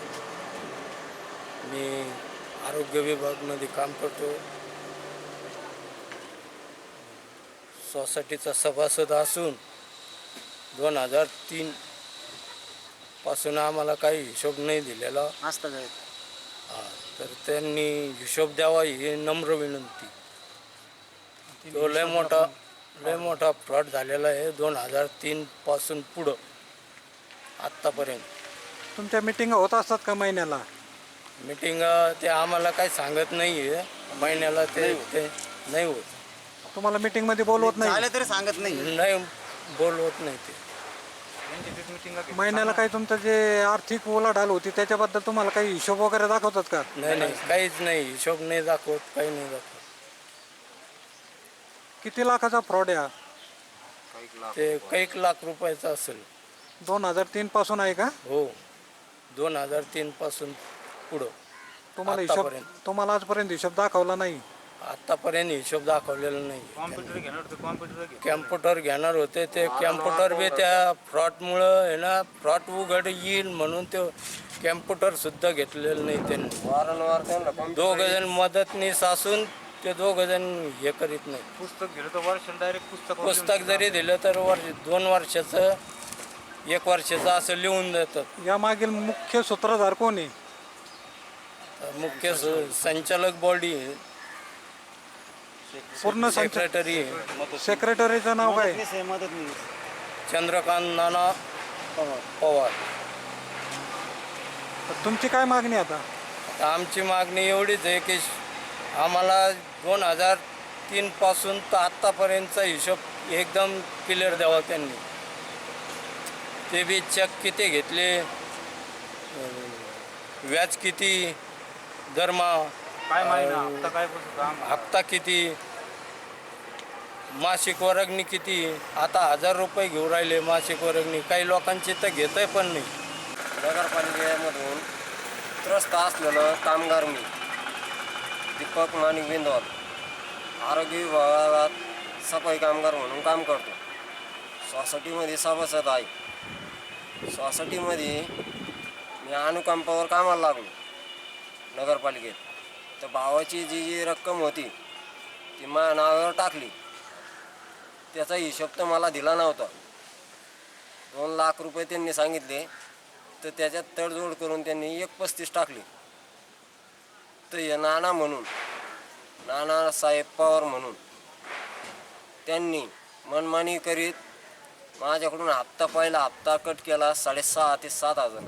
मी आरोग्य विभागामध्ये काम करतो. सोसायटीचा सभासद असून 2003 पासून आम्हाला काही हिशोब नाही दिलेला असता. तर त्यांनी हिशोब द्यावा ही नम्र विनंती. तो लय मोठा फ्रॉड झालेला आहे 2003 पासून पुढं आत्तापर्यंत. तुमच्या मीटिंग होत असतात का महिन्याला? मीटिंग ते आम्हाला काही सांगत नाही आहे. महिन्याला ते नाही होत. तुम्हाला मीटिंगमध्ये बोलवत नाही? झालं तरी सांगत नाही बोलवत नाही ते. महिन्याला काही तुमचं जे आर्थिक उलाढाल होती त्याच्याबद्दल तुम्हाला काही हिशोब वगैरे दाखवतात का? नाही काहीच नाही. हिशोब नाही दाखवत, काही नाही दाखवत. किती लाखाचा फ्रॉड आहे? ते काही लाख रुपयाचा असेल. 2003 पासून आहे का? हो, 2003 पासून पुढं. तुम्हाला आजपर्यंत हिशोब दाखवला नाही? आतापर्यंत हिशोब दाखवलेला नाही. कॅम्प्युटर घेणार होते. ते कॅम्प्युटर बी त्या फ्रॉडमुळं आहे ना, फ्रॉड उघड येईल म्हणून ते कॅम्प्युटर सुद्धा घेतलेलं नाही त्यांनी. 2 जण मदतनीस असून ते दोघं जण हे करीत नाही. पुस्तक घेलं तर वर्ष डायरेक्ट पुस्तक जरी दिलं तर 2 वर्षाचं 1 वर्षाचं असं लिहून देतात. या मागील मुख्य सूत्रधार कोण आहे? मुख्य संचालक बॉडी पूर्ण सेक्रेटरी सेक्रेटरीचं नाव काय? चंद्रकांत नाना पवार. तुमची काय मागणी आता? आता आमची मागणी एवढीच आहे की आम्हाला 2003 पासून तर आत्तापर्यंतचा हिशोब एकदम क्लिअर द्यावा त्यांनी. ते बी चेक किती घेतले, व्याज किती, दरमहा हप्ता किती, मासिक वर्गणी किती. आता 1000 रुपये घेऊन राहिले मासिक वर्गणी. काही लोकांची तर घेतही पण नाही. नगरपालिकेमधून त्रस्त असलेलं कामगार मी दीपक माणिक बिंदवाल आरोग्य विभागात सफाई कामगार म्हणून काम करतो. सोसायटीमध्ये सभासद आहे. सोसायटीमध्ये मी अनुकंपावर कामाला लागलो नगरपालिकेत. तर भावाची जी रक्कम होती ती माझ्या नावावर टाकली. त्याचा हिशोब तर मला दिला नव्हता. 2 लाख रुपये त्यांनी सांगितले, तर त्याच्यात तडजोड करून त्यांनी 1.35 टाकली. तर हे नाना साहेब पवार म्हणून त्यांनी मनमानी करीत माझ्याकडून पहिला हप्ता कट केला 6,500 ते 7,000.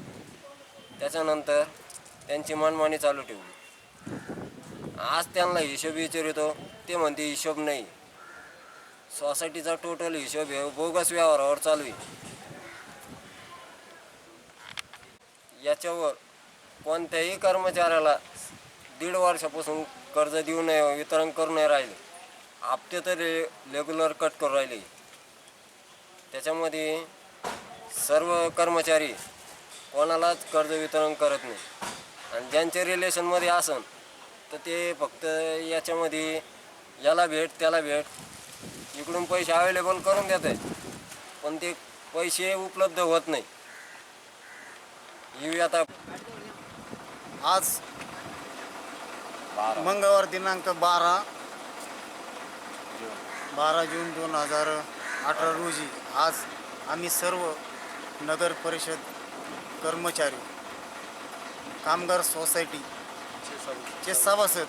त्याच्यानंतर त्यांची मनमानी चालू ठेवली. आज त्यांना हिशोब विचारतो, ते म्हणते हिशोब नाही. सोसायटीचा टोटल हिशोब हे बोगस व्यवहारावर चालू आहे. याच्यावर कोणत्याही कर्मचाऱ्याला 1.5 वर्षापासून कर्ज देऊ नये, वितरण करू नये राहिले. हप्ते तर रेग्युलर कट करून राहिले. त्याच्यामध्ये सर्व कर्मचारी कोणालाच कर्ज वितरण करत नाही. आणि ज्यांच्या रिलेशनमध्ये असन तर ते फक्त याच्यामध्ये याला भेट त्याला भेट इकडून पैसे अवेलेबल करून देत आहे, पण ते पैसे उपलब्ध होत नाही. ही आता आज मंगळवार दिनांक 12 जून 2018 रोजी आज आम्ही सर्व नगर परिषद कर्मचारी कामगार सोसायटीचे सभासद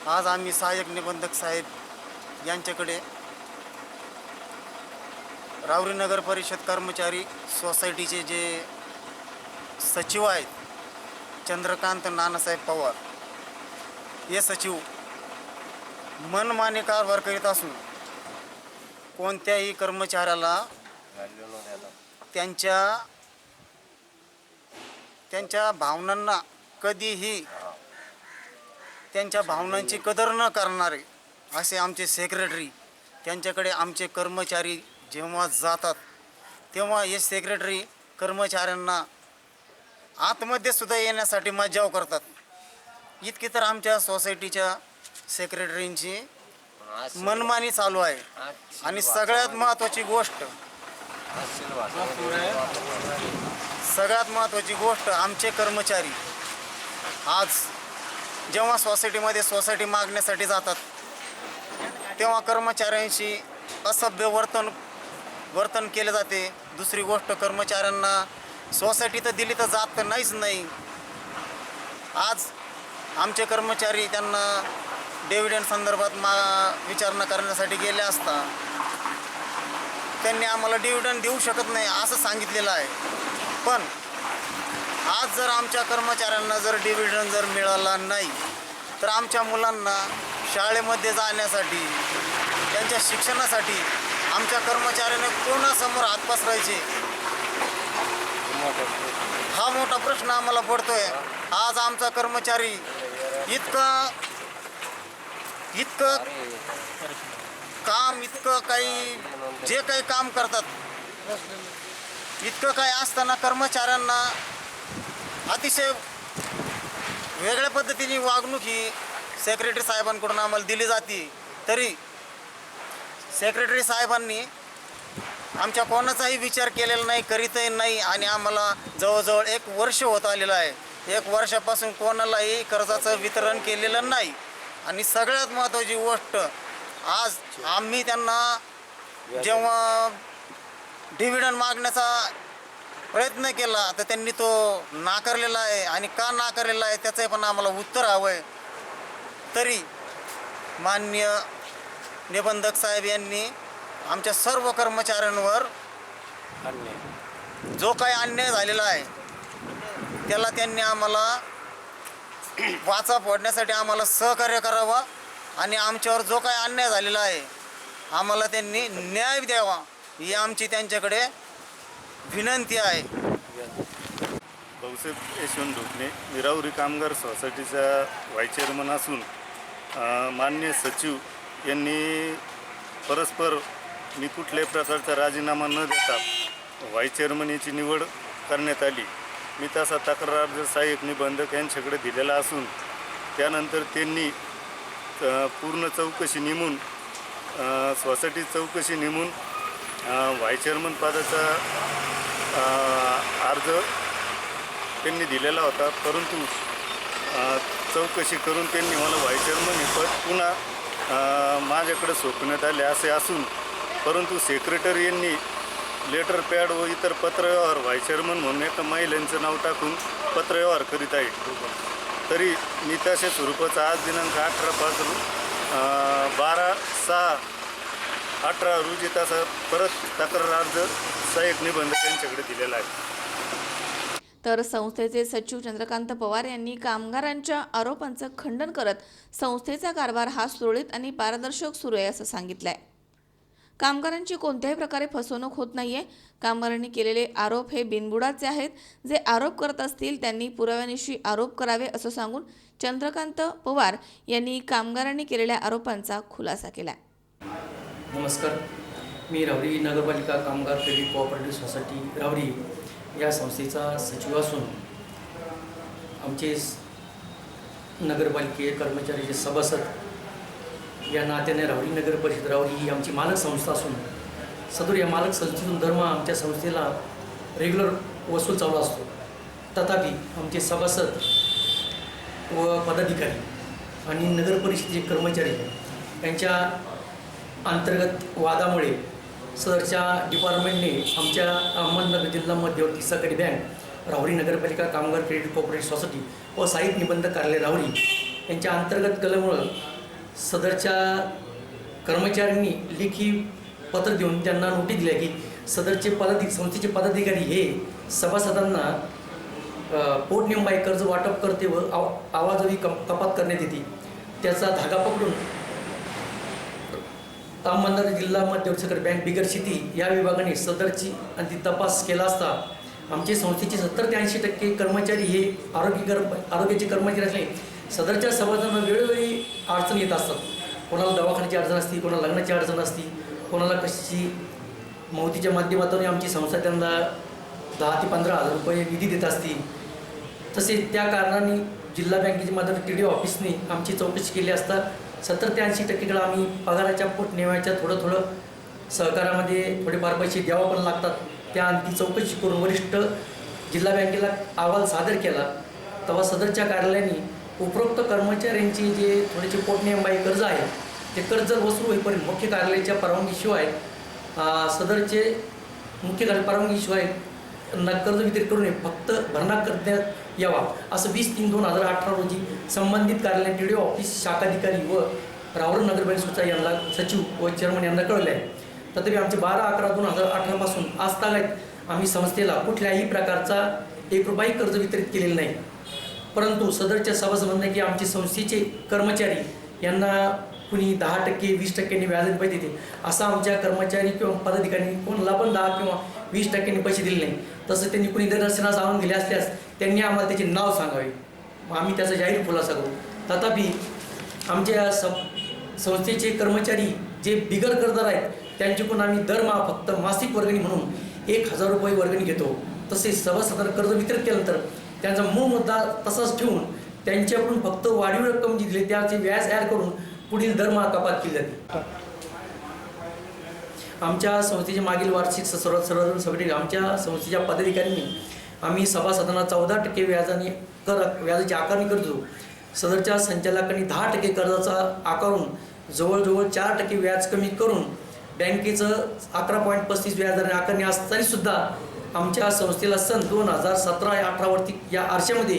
आज आम्ही सहाय्यक निबंधक साहेब यांच्याकडे रावरी नगर परिषद कर्मचारी सोसायटीचे जे सचिव आहेत चंद्रकांत नानासाहेब पवार हे सचिव मनमानी कारभार करीत असून कोणत्याही कर्मचाऱ्याला त्यांच्या भावनांना कधीही त्यांच्या भावनांची कदर न करणारे असे आमचे सेक्रेटरी. त्यांच्याकडे आमचे कर्मचारी जेव्हा जातात तेव्हा हे सेक्रेटरी कर्मचाऱ्यांना आतमध्ये सुद्धा येण्यासाठी मज्जाव करतात. इतकी तर आमच्या सोसायटीच्या सेक्रेटरींची मनमानी चालू आहे. आणि सगळ्यात महत्त्वाची गोष्ट आमचे कर्मचारी आज जेव्हा सोसायटी मागण्यासाठी जातात तेव्हा कर्मचाऱ्यांशी असभ्य वर्तन केले जाते. दुसरी गोष्ट कर्मचाऱ्यांना सोसायटी तर दिली तर जात तर नाहीच नाही. आज आमचे कर्मचारी त्यांना डिव्हिडंड संदर्भात विचारणा करण्यासाठी गेले असता त्यांनी आम्हाला डिव्हिडंड देऊ शकत नाही असं सांगितलेलं आहे. पण आज जर आमच्या कर्मचाऱ्यांना जर डिव्हिडंड जर मिळाला नाही तर आमच्या मुलांना शाळेमध्ये जाण्यासाठी त्यांच्या शिक्षणासाठी आमच्या कर्मचाऱ्यांना कोणासमोर हात पसरायचे हा मोठा प्रश्न आम्हाला पडतोय. आज आमचा कर्मचारी इतकं जे काही काम करतात इतकं काही असताना कर्मचाऱ्यांना अतिशय वेगळ्या पद्धतीने वागणूक ही सेक्रेटरी साहेबांकडून आम्हाला दिली जाते. तरी सेक्रेटरी साहेबांनी आमच्या कोणाचाही विचार केलेला नाही, करीतही नाही. आणि आम्हाला जवळजवळ 1 वर्ष होत आलेलं आहे. 1 वर्षापासून कोणालाही कर्जाचं वितरण केलेलं नाही. आणि सगळ्यात महत्त्वाची गोष्ट, आज आम्ही त्यांना जेव्हा डिव्हिडंड मागण्याचा प्रयत्न केला तर त्यांनी तो नाकारलेला आहे. आणि का नाकारलेला आहे त्याचं पण आम्हाला उत्तर हवं आहे. तरी माननीय निबंधक साहेब यांनी आमच्या सर्व कर्मचाऱ्यांवर जो काही अन्याय झालेला आहे त्याला त्यांनी आम्हाला वाचा फोडण्यासाठी आम्हाला सहकार्य करावं आणि आमच्यावर जो काही अन्याय झालेला आहे आम्हाला त्यांनी न्याय द्यावा ही आमची त्यांच्याकडे विनंती आहे. भाऊसाहेब यशवंत ढोकणे, मी राहुरी कामगार सोसायटीचा व्हाईस चेअरमन असून माननीय सचिव यांनी परस्पर मी कुठल्याही प्रकारचा राजीनामा न देता व्हाईस चेअरमन याची निवड करण्यात आली. मी तसा तक्रार अर्ज सहाय्यक निबंधक यांच्याकडे दिलेला असून त्यानंतर त्यांनी पूर्ण चौकशी नेमून सोसायटी चौकशी नेमून व्हाईस चेअरमन पदाचा अर्ज त्यांनी दिलेला होता. परंतु चौकशी करून त्यांनी मला व्हाईस चेअरमन हे पद पुन्हा माझ्याकडे सोपवण्यात आले असे असून, परंतु सेक्रेटरी यांनी लेटर पॅड व इतर पत्रव्यवहार व्हाईस चेअरमन म्हणून एका महिलांचं नाव टाकून पत्रव्यवहार करीत आहे. तरी मी तशा स्वरूपाचा आज दिनांक 12/6/18 रोजी तसा परत तक्रार अर्ज सहाय्यक निबंधक यांच्याकडे दिलेला आहे. तर संस्थेचे सचिव चंद्रकांत पवार यांनी कामगारांच्या आरोपांचं खंडन करत संस्थेचा कारभार हा सुरळीत आणि पारदर्शक सुरू आहे असं सांगितलंय. कामगारांची कोणत्याही प्रकारे फसवणूक होत नाहीये. कामगारांनी केलेले आरोप हे बिनबुडाचे आहेत. जे आरोप करत असतील त्यांनी पुराव्यानिशी आरोप करावे असं सांगून चंद्रकांत पवार यांनी कामगारांनी केलेल्या आरोपांचा खुलासा केला. नमस्कार, मी राहुरी नगरपालिका कामगार क्रेडिट कोऑपरेटिव्ह सोसायटी राहुरी या संस्थेचा सचिव असून आमचे नगरपालिके कर्मचारीचे सभासद या नात्याने राहुरी नगर परिषद राहुरी ही आमची मालक संस्था असून सदर या मालक संस्थेतून दरमहा आमच्या संस्थेला रेग्युलर वसूल चालू असतो. तथापि आमचे सभासद व पदाधिकारी आणि नगर परिषदेचे कर्मचारी यांच्या अंतर्गत वादामुळे सदरच्या डिपार्टमेंटने आमच्या अहमदनगर जिल्हा मध्यवर्ती सहकारी बँक राहुरी नगरपालिका कामगार क्रेडिट कोऑपरेटिव्ह सोसायटी व सहाय्यक निबंधक कार्यालय राहुरी यांच्या अंतर्गत कलमुळे सदरच्या कर्मचाऱ्यांनी लेखी पत्र देऊन त्यांना नोटीस दिल्या की सदरचे संस्थेचे पदाधिकारी हे सभासदांना पोटनियमबाह्य कर्ज वाटप करते व आवाजवी कपात करण्यात येते. त्याचा धागा पकडून अहमदनगर जिल्हा मध्यवर्ती सहकारी बँक बिगर शेती या विभागाने सदरची आणि तपास केला असता आमचे संस्थेचे 70 ते 80% कर्मचारी हे आरोग्याचे कर्मचारी असले सदरच्या सभासदांना वेळोवेळी अडचण येत असतात. कोणाला दवाखान्याची अडचण असते, कोणाला लग्नाची अडचण असते, कोणाला कशाची मौतीच्या माध्यमातून आमची संस्था त्यांना 10,000 ते 15,000 रुपये निधी देत असते. तसेच त्या कारणाने जिल्हा बँकेच्या माध्यमातून TDO ऑफिसने आमची चौकशी केली असता 70 ते 80% आम्ही पगाराच्या पोटनियमाच्या थोडं सहकारामध्ये थोडेफार पैसे द्यावा पण लागतात. त्या ती चौकशी करून वरिष्ठ जिल्हा बँकेला अहवाल सादर केला. तेव्हा सदरच्या कार्यालयाने उपरोक्त कर्मचाऱ्यांचे जे थोडेसे पोटनियमबाह्य कर्ज आहे ते कर्ज वसूल होईपर्यंत मुख्य कार्यालयाच्या परवानगीशिवाय सदरचे मुख्य परवानगीशिवाय कर्ज वितरित करू नये, फक्त भरणा करण्यात यावा असं 20/3/2018 रोजी संबंधित कार्यालय TDO ऑफिस शाखाधिकारी व राहुरी नगरपालिका यांना सचिव व चेअरमन यांना कळवले आहे. तथापि आमचे 12/11/2018 पासून आजतागायत आम्ही संस्थेला कुठल्याही प्रकारचा 1 रुपयाही कर्ज वितरित केलेलं नाही. परंतु सदरच्या सभासद म्हणणं की आमचे संस्थेचे कर्मचारी यांना कुणी 10% 20% व्याजाने पैसे देते, असं आमच्या कर्मचारी किंवा पदाधिकाऱ्यांनी कोणाला पण 10 किंवा 20% पैसे दिले नाही. तसं त्यांनी कुणी निदर्शनास आणून दिले असल्यास त्यांनी आम्हाला त्याचे नाव सांगावे, आम्ही त्याचा जाहीर खुलासा करू. तथापि आमच्या संस्थेचे कर्मचारी जे बिगर कर्जदार आहेत त्यांच्याकडून आम्ही दरमहा फक्त मासिक वर्गणी म्हणून 1,000 रुपये वर्गणी घेतो. तसेच सभासदांना कर्ज वितरित केल्यानंतर त्यांचा मूळ मुद्दा तसाच ठेवून त्यांच्याकडून फक्त वाढीव रक्कम जी दिली त्याचे व्याज ॲड करून पुढील दरमहा कपात केली जाते. आमच्या संस्थेच्या मागील वार्षिक सर्व सभेत आमच्या संस्थेच्या पदाधिकाऱ्यांनी आम्ही सभासदांना 14% व्याजाने व्याजाची आकारणी करतो. सदरच्या संचालकांनी 10% कर्जाचा आकारून जवळजवळ 4% व्याज कमी करून बँकेचं 11.35 व्याजदराने आकारणी असताना सुद्धा आमच्या संस्थेला सन 2017-18 वरती या आरशामध्ये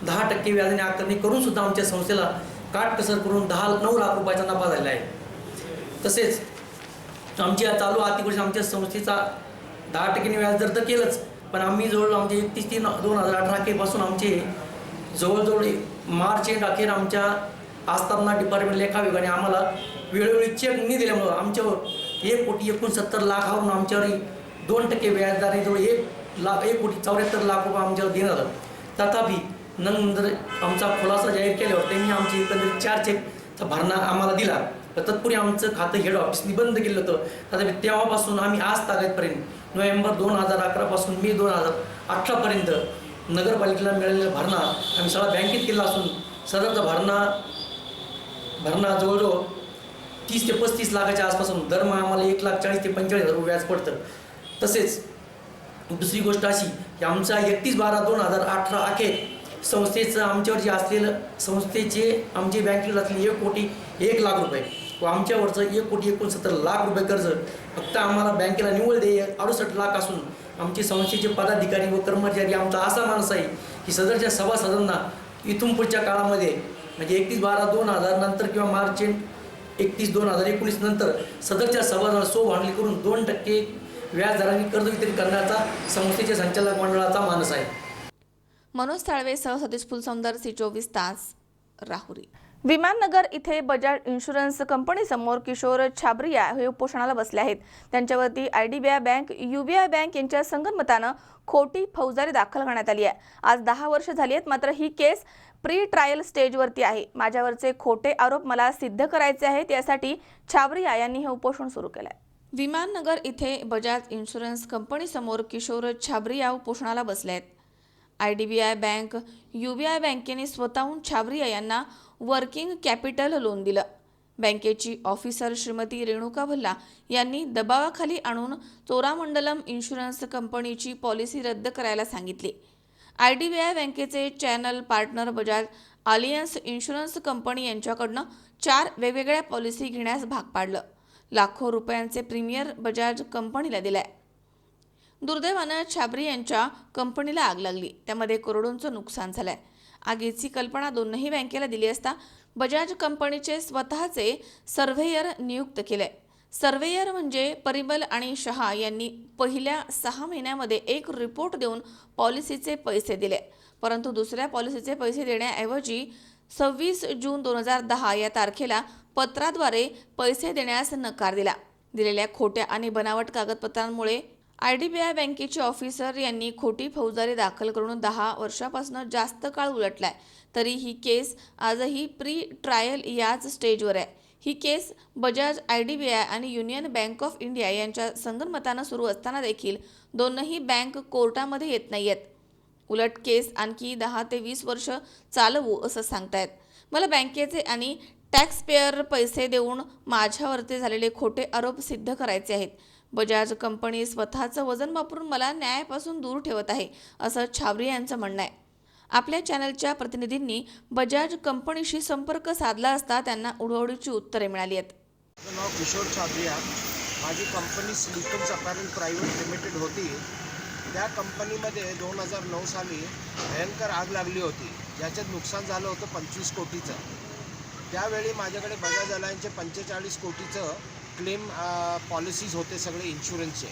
10% व्याजाने आकारणी करून सुद्धा आमच्या संस्थेला काटकसर करून 9 लाख रुपयाचा नफा झालेला आहे। तसेच आमच्या चालू आर्थिक वर्षी आमच्या संस्थेचा 10% व्याजदर तर केलंच, पण आम्ही जवळ आमचे 31/3/2018 पासून आमचे जवळजवळ मार्च एंड अखेर आमच्या आस्थापना डिपार्टमेंट लेखा विभागाने आम्हाला वेळोवेळी चेक न दिल्यामुळं आमच्यावर 1,69,00,000 आमच्यावर 2% व्याजदराने जवळ 1,74,00,000 रुपये आमच्यावर देण्यात आलं। तथापि नंतर आमचा खुलासा जाहीर केल्यावर त्यांनी आमची एकंदरीत 4 चेकचा भरणा आम्हाला दिला। तत्पूर्वी आमचं खातं हेड ऑफिसनी बंद केलं होतं। तथापि तेव्हापासून आम्ही आज तारीखपर्यंत नोव्हेंबर 2011 पासून मे 2018 पर्यंत नगरपालिकेला मिळालेला भरणा आम्ही सगळा बँकेत केला असून सदरचा भरणा जवळजवळ 30 ते 35 लाखाच्या आसपासून दरमहा आम्हाला 1,40,000 ते 45,000 रुपये व्याज पडतं। तसेच दुसरी गोष्ट अशी की आमचा 31/12/2018 अखेर संस्थेचं आमच्यावर जे असलेलं संस्थेचे आमचे बँकेला असलेले 1,01,00,000 रुपये व आमच्यावरचं 1,69,00,000 रुपये कर्ज फक्त आम्हाला बँकेला निव्वळ देय 68 लाख असून आमचे संस्थेचे पदाधिकारी व कर्मचारी आमचा असा माणूस आहे की सदरच्या सभासदांना इथून पुढच्या काळामध्ये म्हणजे 31/12/2000 नंतर किंवा मार्च 31/2019 नंतर सदरच्या सभासदांना सोभांडली करून 2% व्याजदराने कर्ज वितरित करण्याचा संस्थेच्या संचालक मंडळाचा मानस आहे। मनोज साळवे सह सतीश फुलसौंदर, C24 तास, राहुरी। विमाननगर इथे बजाज इन्शुरन्स कंपनी समोर किशोर छाबरिया हे उपोषणाला बसले आहेत। त्यांच्यावरती IDBI बँक, UBI बँक यांच्या संगनमतानं खोटी फौजदारी दाखल करण्यात आली आहे। आज 10 वर्ष झाली आहेत, मात्र ही केस प्री ट्रायल स्टेजवरती आहे। माझ्यावरचे खोटे आरोप मला सिद्ध करायचे आहेत, यासाठी छाबरिया यांनी हे उपोषण सुरू केलं आहे। विमाननगर इथे बजाज इन्शुरन्स कंपनी समोर किशोर छाबरिया उपोषणाला बसले आहेत। IDBI बँक, UBI बँकेने स्वतःहून छाबरिया यांना वर्किंग कॅपिटल लोन दिलं। बँकेची ऑफिसर श्रीमती रेणुका भल्ला यांनी दबावाखाली आणून चोरामंडलम इन्शुरन्स कंपनीची पॉलिसी रद्द करायला सांगितली। IDBI बँकेचे channel partner Bajaj Allianz insurance company यांच्याकडनं 4 वेगवेगळ्या पॉलिसी घेण्यास भाग पाडलं। लाखो रुपयांचे प्रीमियर बजाज कंपनीला दिलाय। दुर्दैवानं छाबरी यांच्या कंपनीला आग लागली, त्यामध्ये करोडोंचं नुकसान झालंय। आगीची कल्पना दोन्ही बँकेला दिली असता बजाज कंपनीचे स्वतःचे सर्व्हेयर नियुक्त केले। सर्व्हेयर म्हणजे परिमल आणि शहा यांनी पहिल्या 6 महिन्यामध्ये एक रिपोर्ट देऊन पॉलिसीचे पैसे दिले, परंतु दुसऱ्या पॉलिसीचे पैसे देण्याऐवजी 26 जून 2010 या तारखेला पत्राद्वारे पैसे देण्यास नकार दिला। दिलेल्या खोट्या आणि बनावट कागदपत्रांमुळे IDBI बँकेचे ऑफिसर यांनी खोटी फौजदारी दाखल करून 10 वर्षापासून जास्त काळ उलटलाय। तरी ही केस आजही प्री ट्रायल याच स्टेजवर आहे। ही केस बजाज, IDBI आणि युनियन बँक ऑफ इंडिया यांच्या संगनमतानं सुरू असताना देखील दोनही बँक कोर्टामध्ये येत नाहीयेत। उलट केस आणखी 10 ते 20 वर्ष चालवू असं सांगतायत। मला बँकेचे आणि टॅक्स पेयर पैसे देऊन माझ्यावरती झालेले खोटे आरोप सिद्ध करायचे आहेत। बजाज कंपनी स्वतःचं वजन वापरून मला न्यायापासून दूर ठेवत आहे, असं छाबरी यांचं म्हणणं आहे। आपल्या चॅनलच्या प्रतिनिधींनी बजाज कंपनीशी संपर्क साधला असता त्यांना उडवडीची उत्तरे मिळाली आहेत। माझं नाव किशोर छाबरिया, माझी कंपनी सिलिकॉन अपॅरल प्रायव्हेट लिमिटेड होती। त्या कंपनीमध्ये 2009 साली भयंकर आग लागली होती, ज्याच्यात नुकसान झालं होतं 25 कोटीचं। त्यावेळी माझ्याकडे बजाज अलायन्सचे 45 कोटीचं क्लेम पॉलिसीज होते सगळे इन्शुरन्सचे,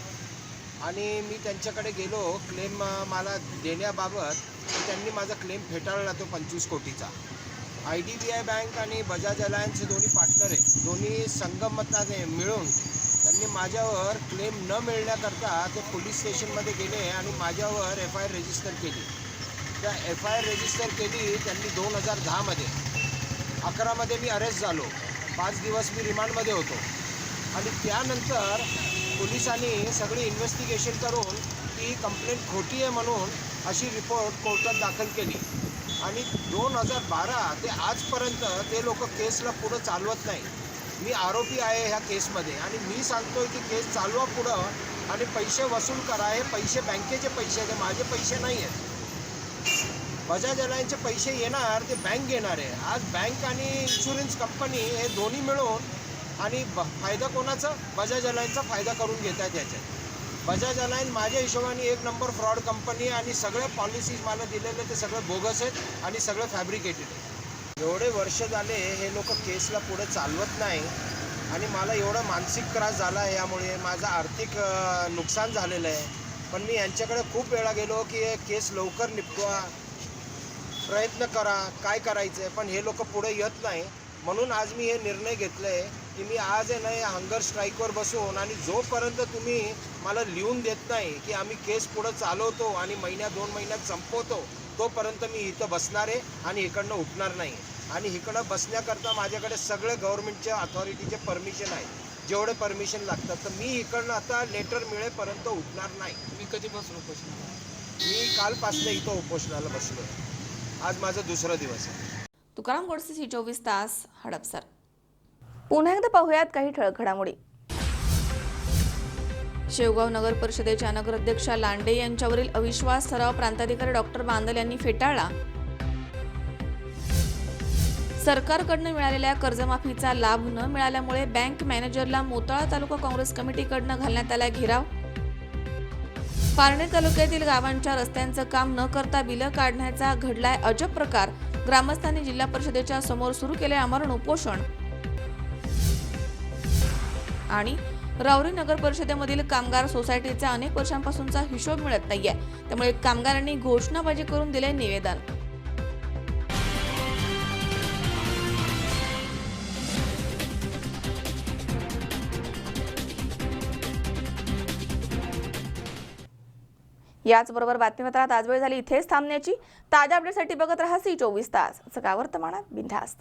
आणि मी त्यांच्याकडे गेलो क्लेम मला देण्याबाबत, त्यांनी माझा क्लेम फेटाळला तो 25 कोटीचा। IDBI बँक आणि बजाज अलायन्स हे दोन्ही पार्टनर आहेत, दोन्ही संगमताने मिळून त्यांनी माझ्यावर क्लेम न मिळण्याकरता ते पोलीस स्टेशनमध्ये गेले आणि माझ्यावर FIR रजिस्टर केली। त्या FIR रजिस्टर केली त्यांनी 2010मध्ये। 11मध्ये मी अरेस्ट झालो, 5 दिवस मी रिमांडमध्ये होतो, आणि त्यानंतर पोलिसांनी सगळी इन्व्हेस्टिगेशन करून ती कंप्लेंट खोटी आहे म्हणून अशी रिपोर्ट कोर्टात दाखल केली, आणि 2012 ते आजपर्यंत ते लोक केसला पुढं चालवत नाही। मी आरोपी आहे ह्या केसमध्ये, आणि मी सांगतोय की केस चालवा पुढं आणि पैसे वसूल करा। हे पैसे बँकेचे पैसे आहेत, माझे पैसे नाही आहेत। बजाज अलायन्सचे पैसे येणार ते बँक घेणार आहे. आज बँक आणि इन्शुरन्स कंपनी हे दोन्ही मिळून आणि फायदा कोणाचा? बजाज अलायन्सचा फायदा करून घेत आहेत याच्यात. बजाज अलायन्स माझ्या हिशोबाने एक नंबर फ्रॉड कंपनी आणि सगळ्या पॉलिसीज मला दिलेले ते सगळं बोगस आहेत आणि सगळं फॅब्रिकेटेड आहे. एवढे वर्ष झाले हे लोक केसला पुढे चालवत नाही आणि मला एवढा मानसिक त्रास झाला आहे. यामुळे माझं आर्थिक नुकसान झालेलं आहे. पण मी यांच्याकडे खूप वेळा गेलो की हे केस लवकर निपटवा, प्रयत्न करा, काय करायचं आहे, पण हे लोक पुढे येत नाही. म्हणून आज मी हे निर्णय घेतला आहे की मी आज आहे ना या हंगर स्ट्राईकवर बसून आणि जोपर्यंत तुम्ही मला लिहून देत नाही की आम्ही केस पुढं चालवतो आणि महिन्यात 2 महिन्यात संपवतो, तोपर्यंत मी इथं बसणार आहे आणि इकडनं उठणार नाही. आणि इकडं बसण्याकरता माझ्याकडे सगळे गव्हर्नमेंटच्या अथॉरिटीचे परमिशन आहे, जेवढे परमिशन लागतात. तर मी इकडनं आता लेटर मिळेपर्यंत उठणार नाही. मी कधीपासून उपोषणाला? मी कालपासून इथं उपोषणाला बसलो आहे. आज माझा दुसरा दिवस आहे. तुकाराम गोडसे, सी 24 तास, हडपसर. पुन्हा एकदा पाहूयात काही ठळक घडामोडी. शेवगाव नगर परिषदेच्या नगराध्यक्षा लांडे यांच्यावरील अविश्वास ठराव प्रांताधिकारी डॉक्टर बांदल यांनी फेटाळला. सरकारकडून मिळालेल्या कर्जमाफीचा लाभ न मिळाल्यामुळे बँक मॅनेजरला मोताळा तालुका काँग्रेस कमिटीकडून घालण्यात आला घेराव. पारणे तालुक्यातील गावांच्या रस्त्यांचं काम न करता बिलं काढण्याचा घडलाय अजब प्रकार. ग्रामस्थांनी जिल्हा परिषदेच्या समोर सुरू केले आमरण उपोषण. आणि राऊरी नगर परिषदेमधील कामगार सोसायटीचा अनेक वर्षांपासूनचा हिशोब मिळत नाहीये, त्यामुळे कामगारांनी घोषणाबाजी करून दिले निवेदन. याचबरोबर बातमीपत्रात आज वेळ झाली इथेच थांबण्याची. ताज्या अपडेटसाठी बघत रहा सी 24 तास. सकाळ वर्तमानात बिनधास्त.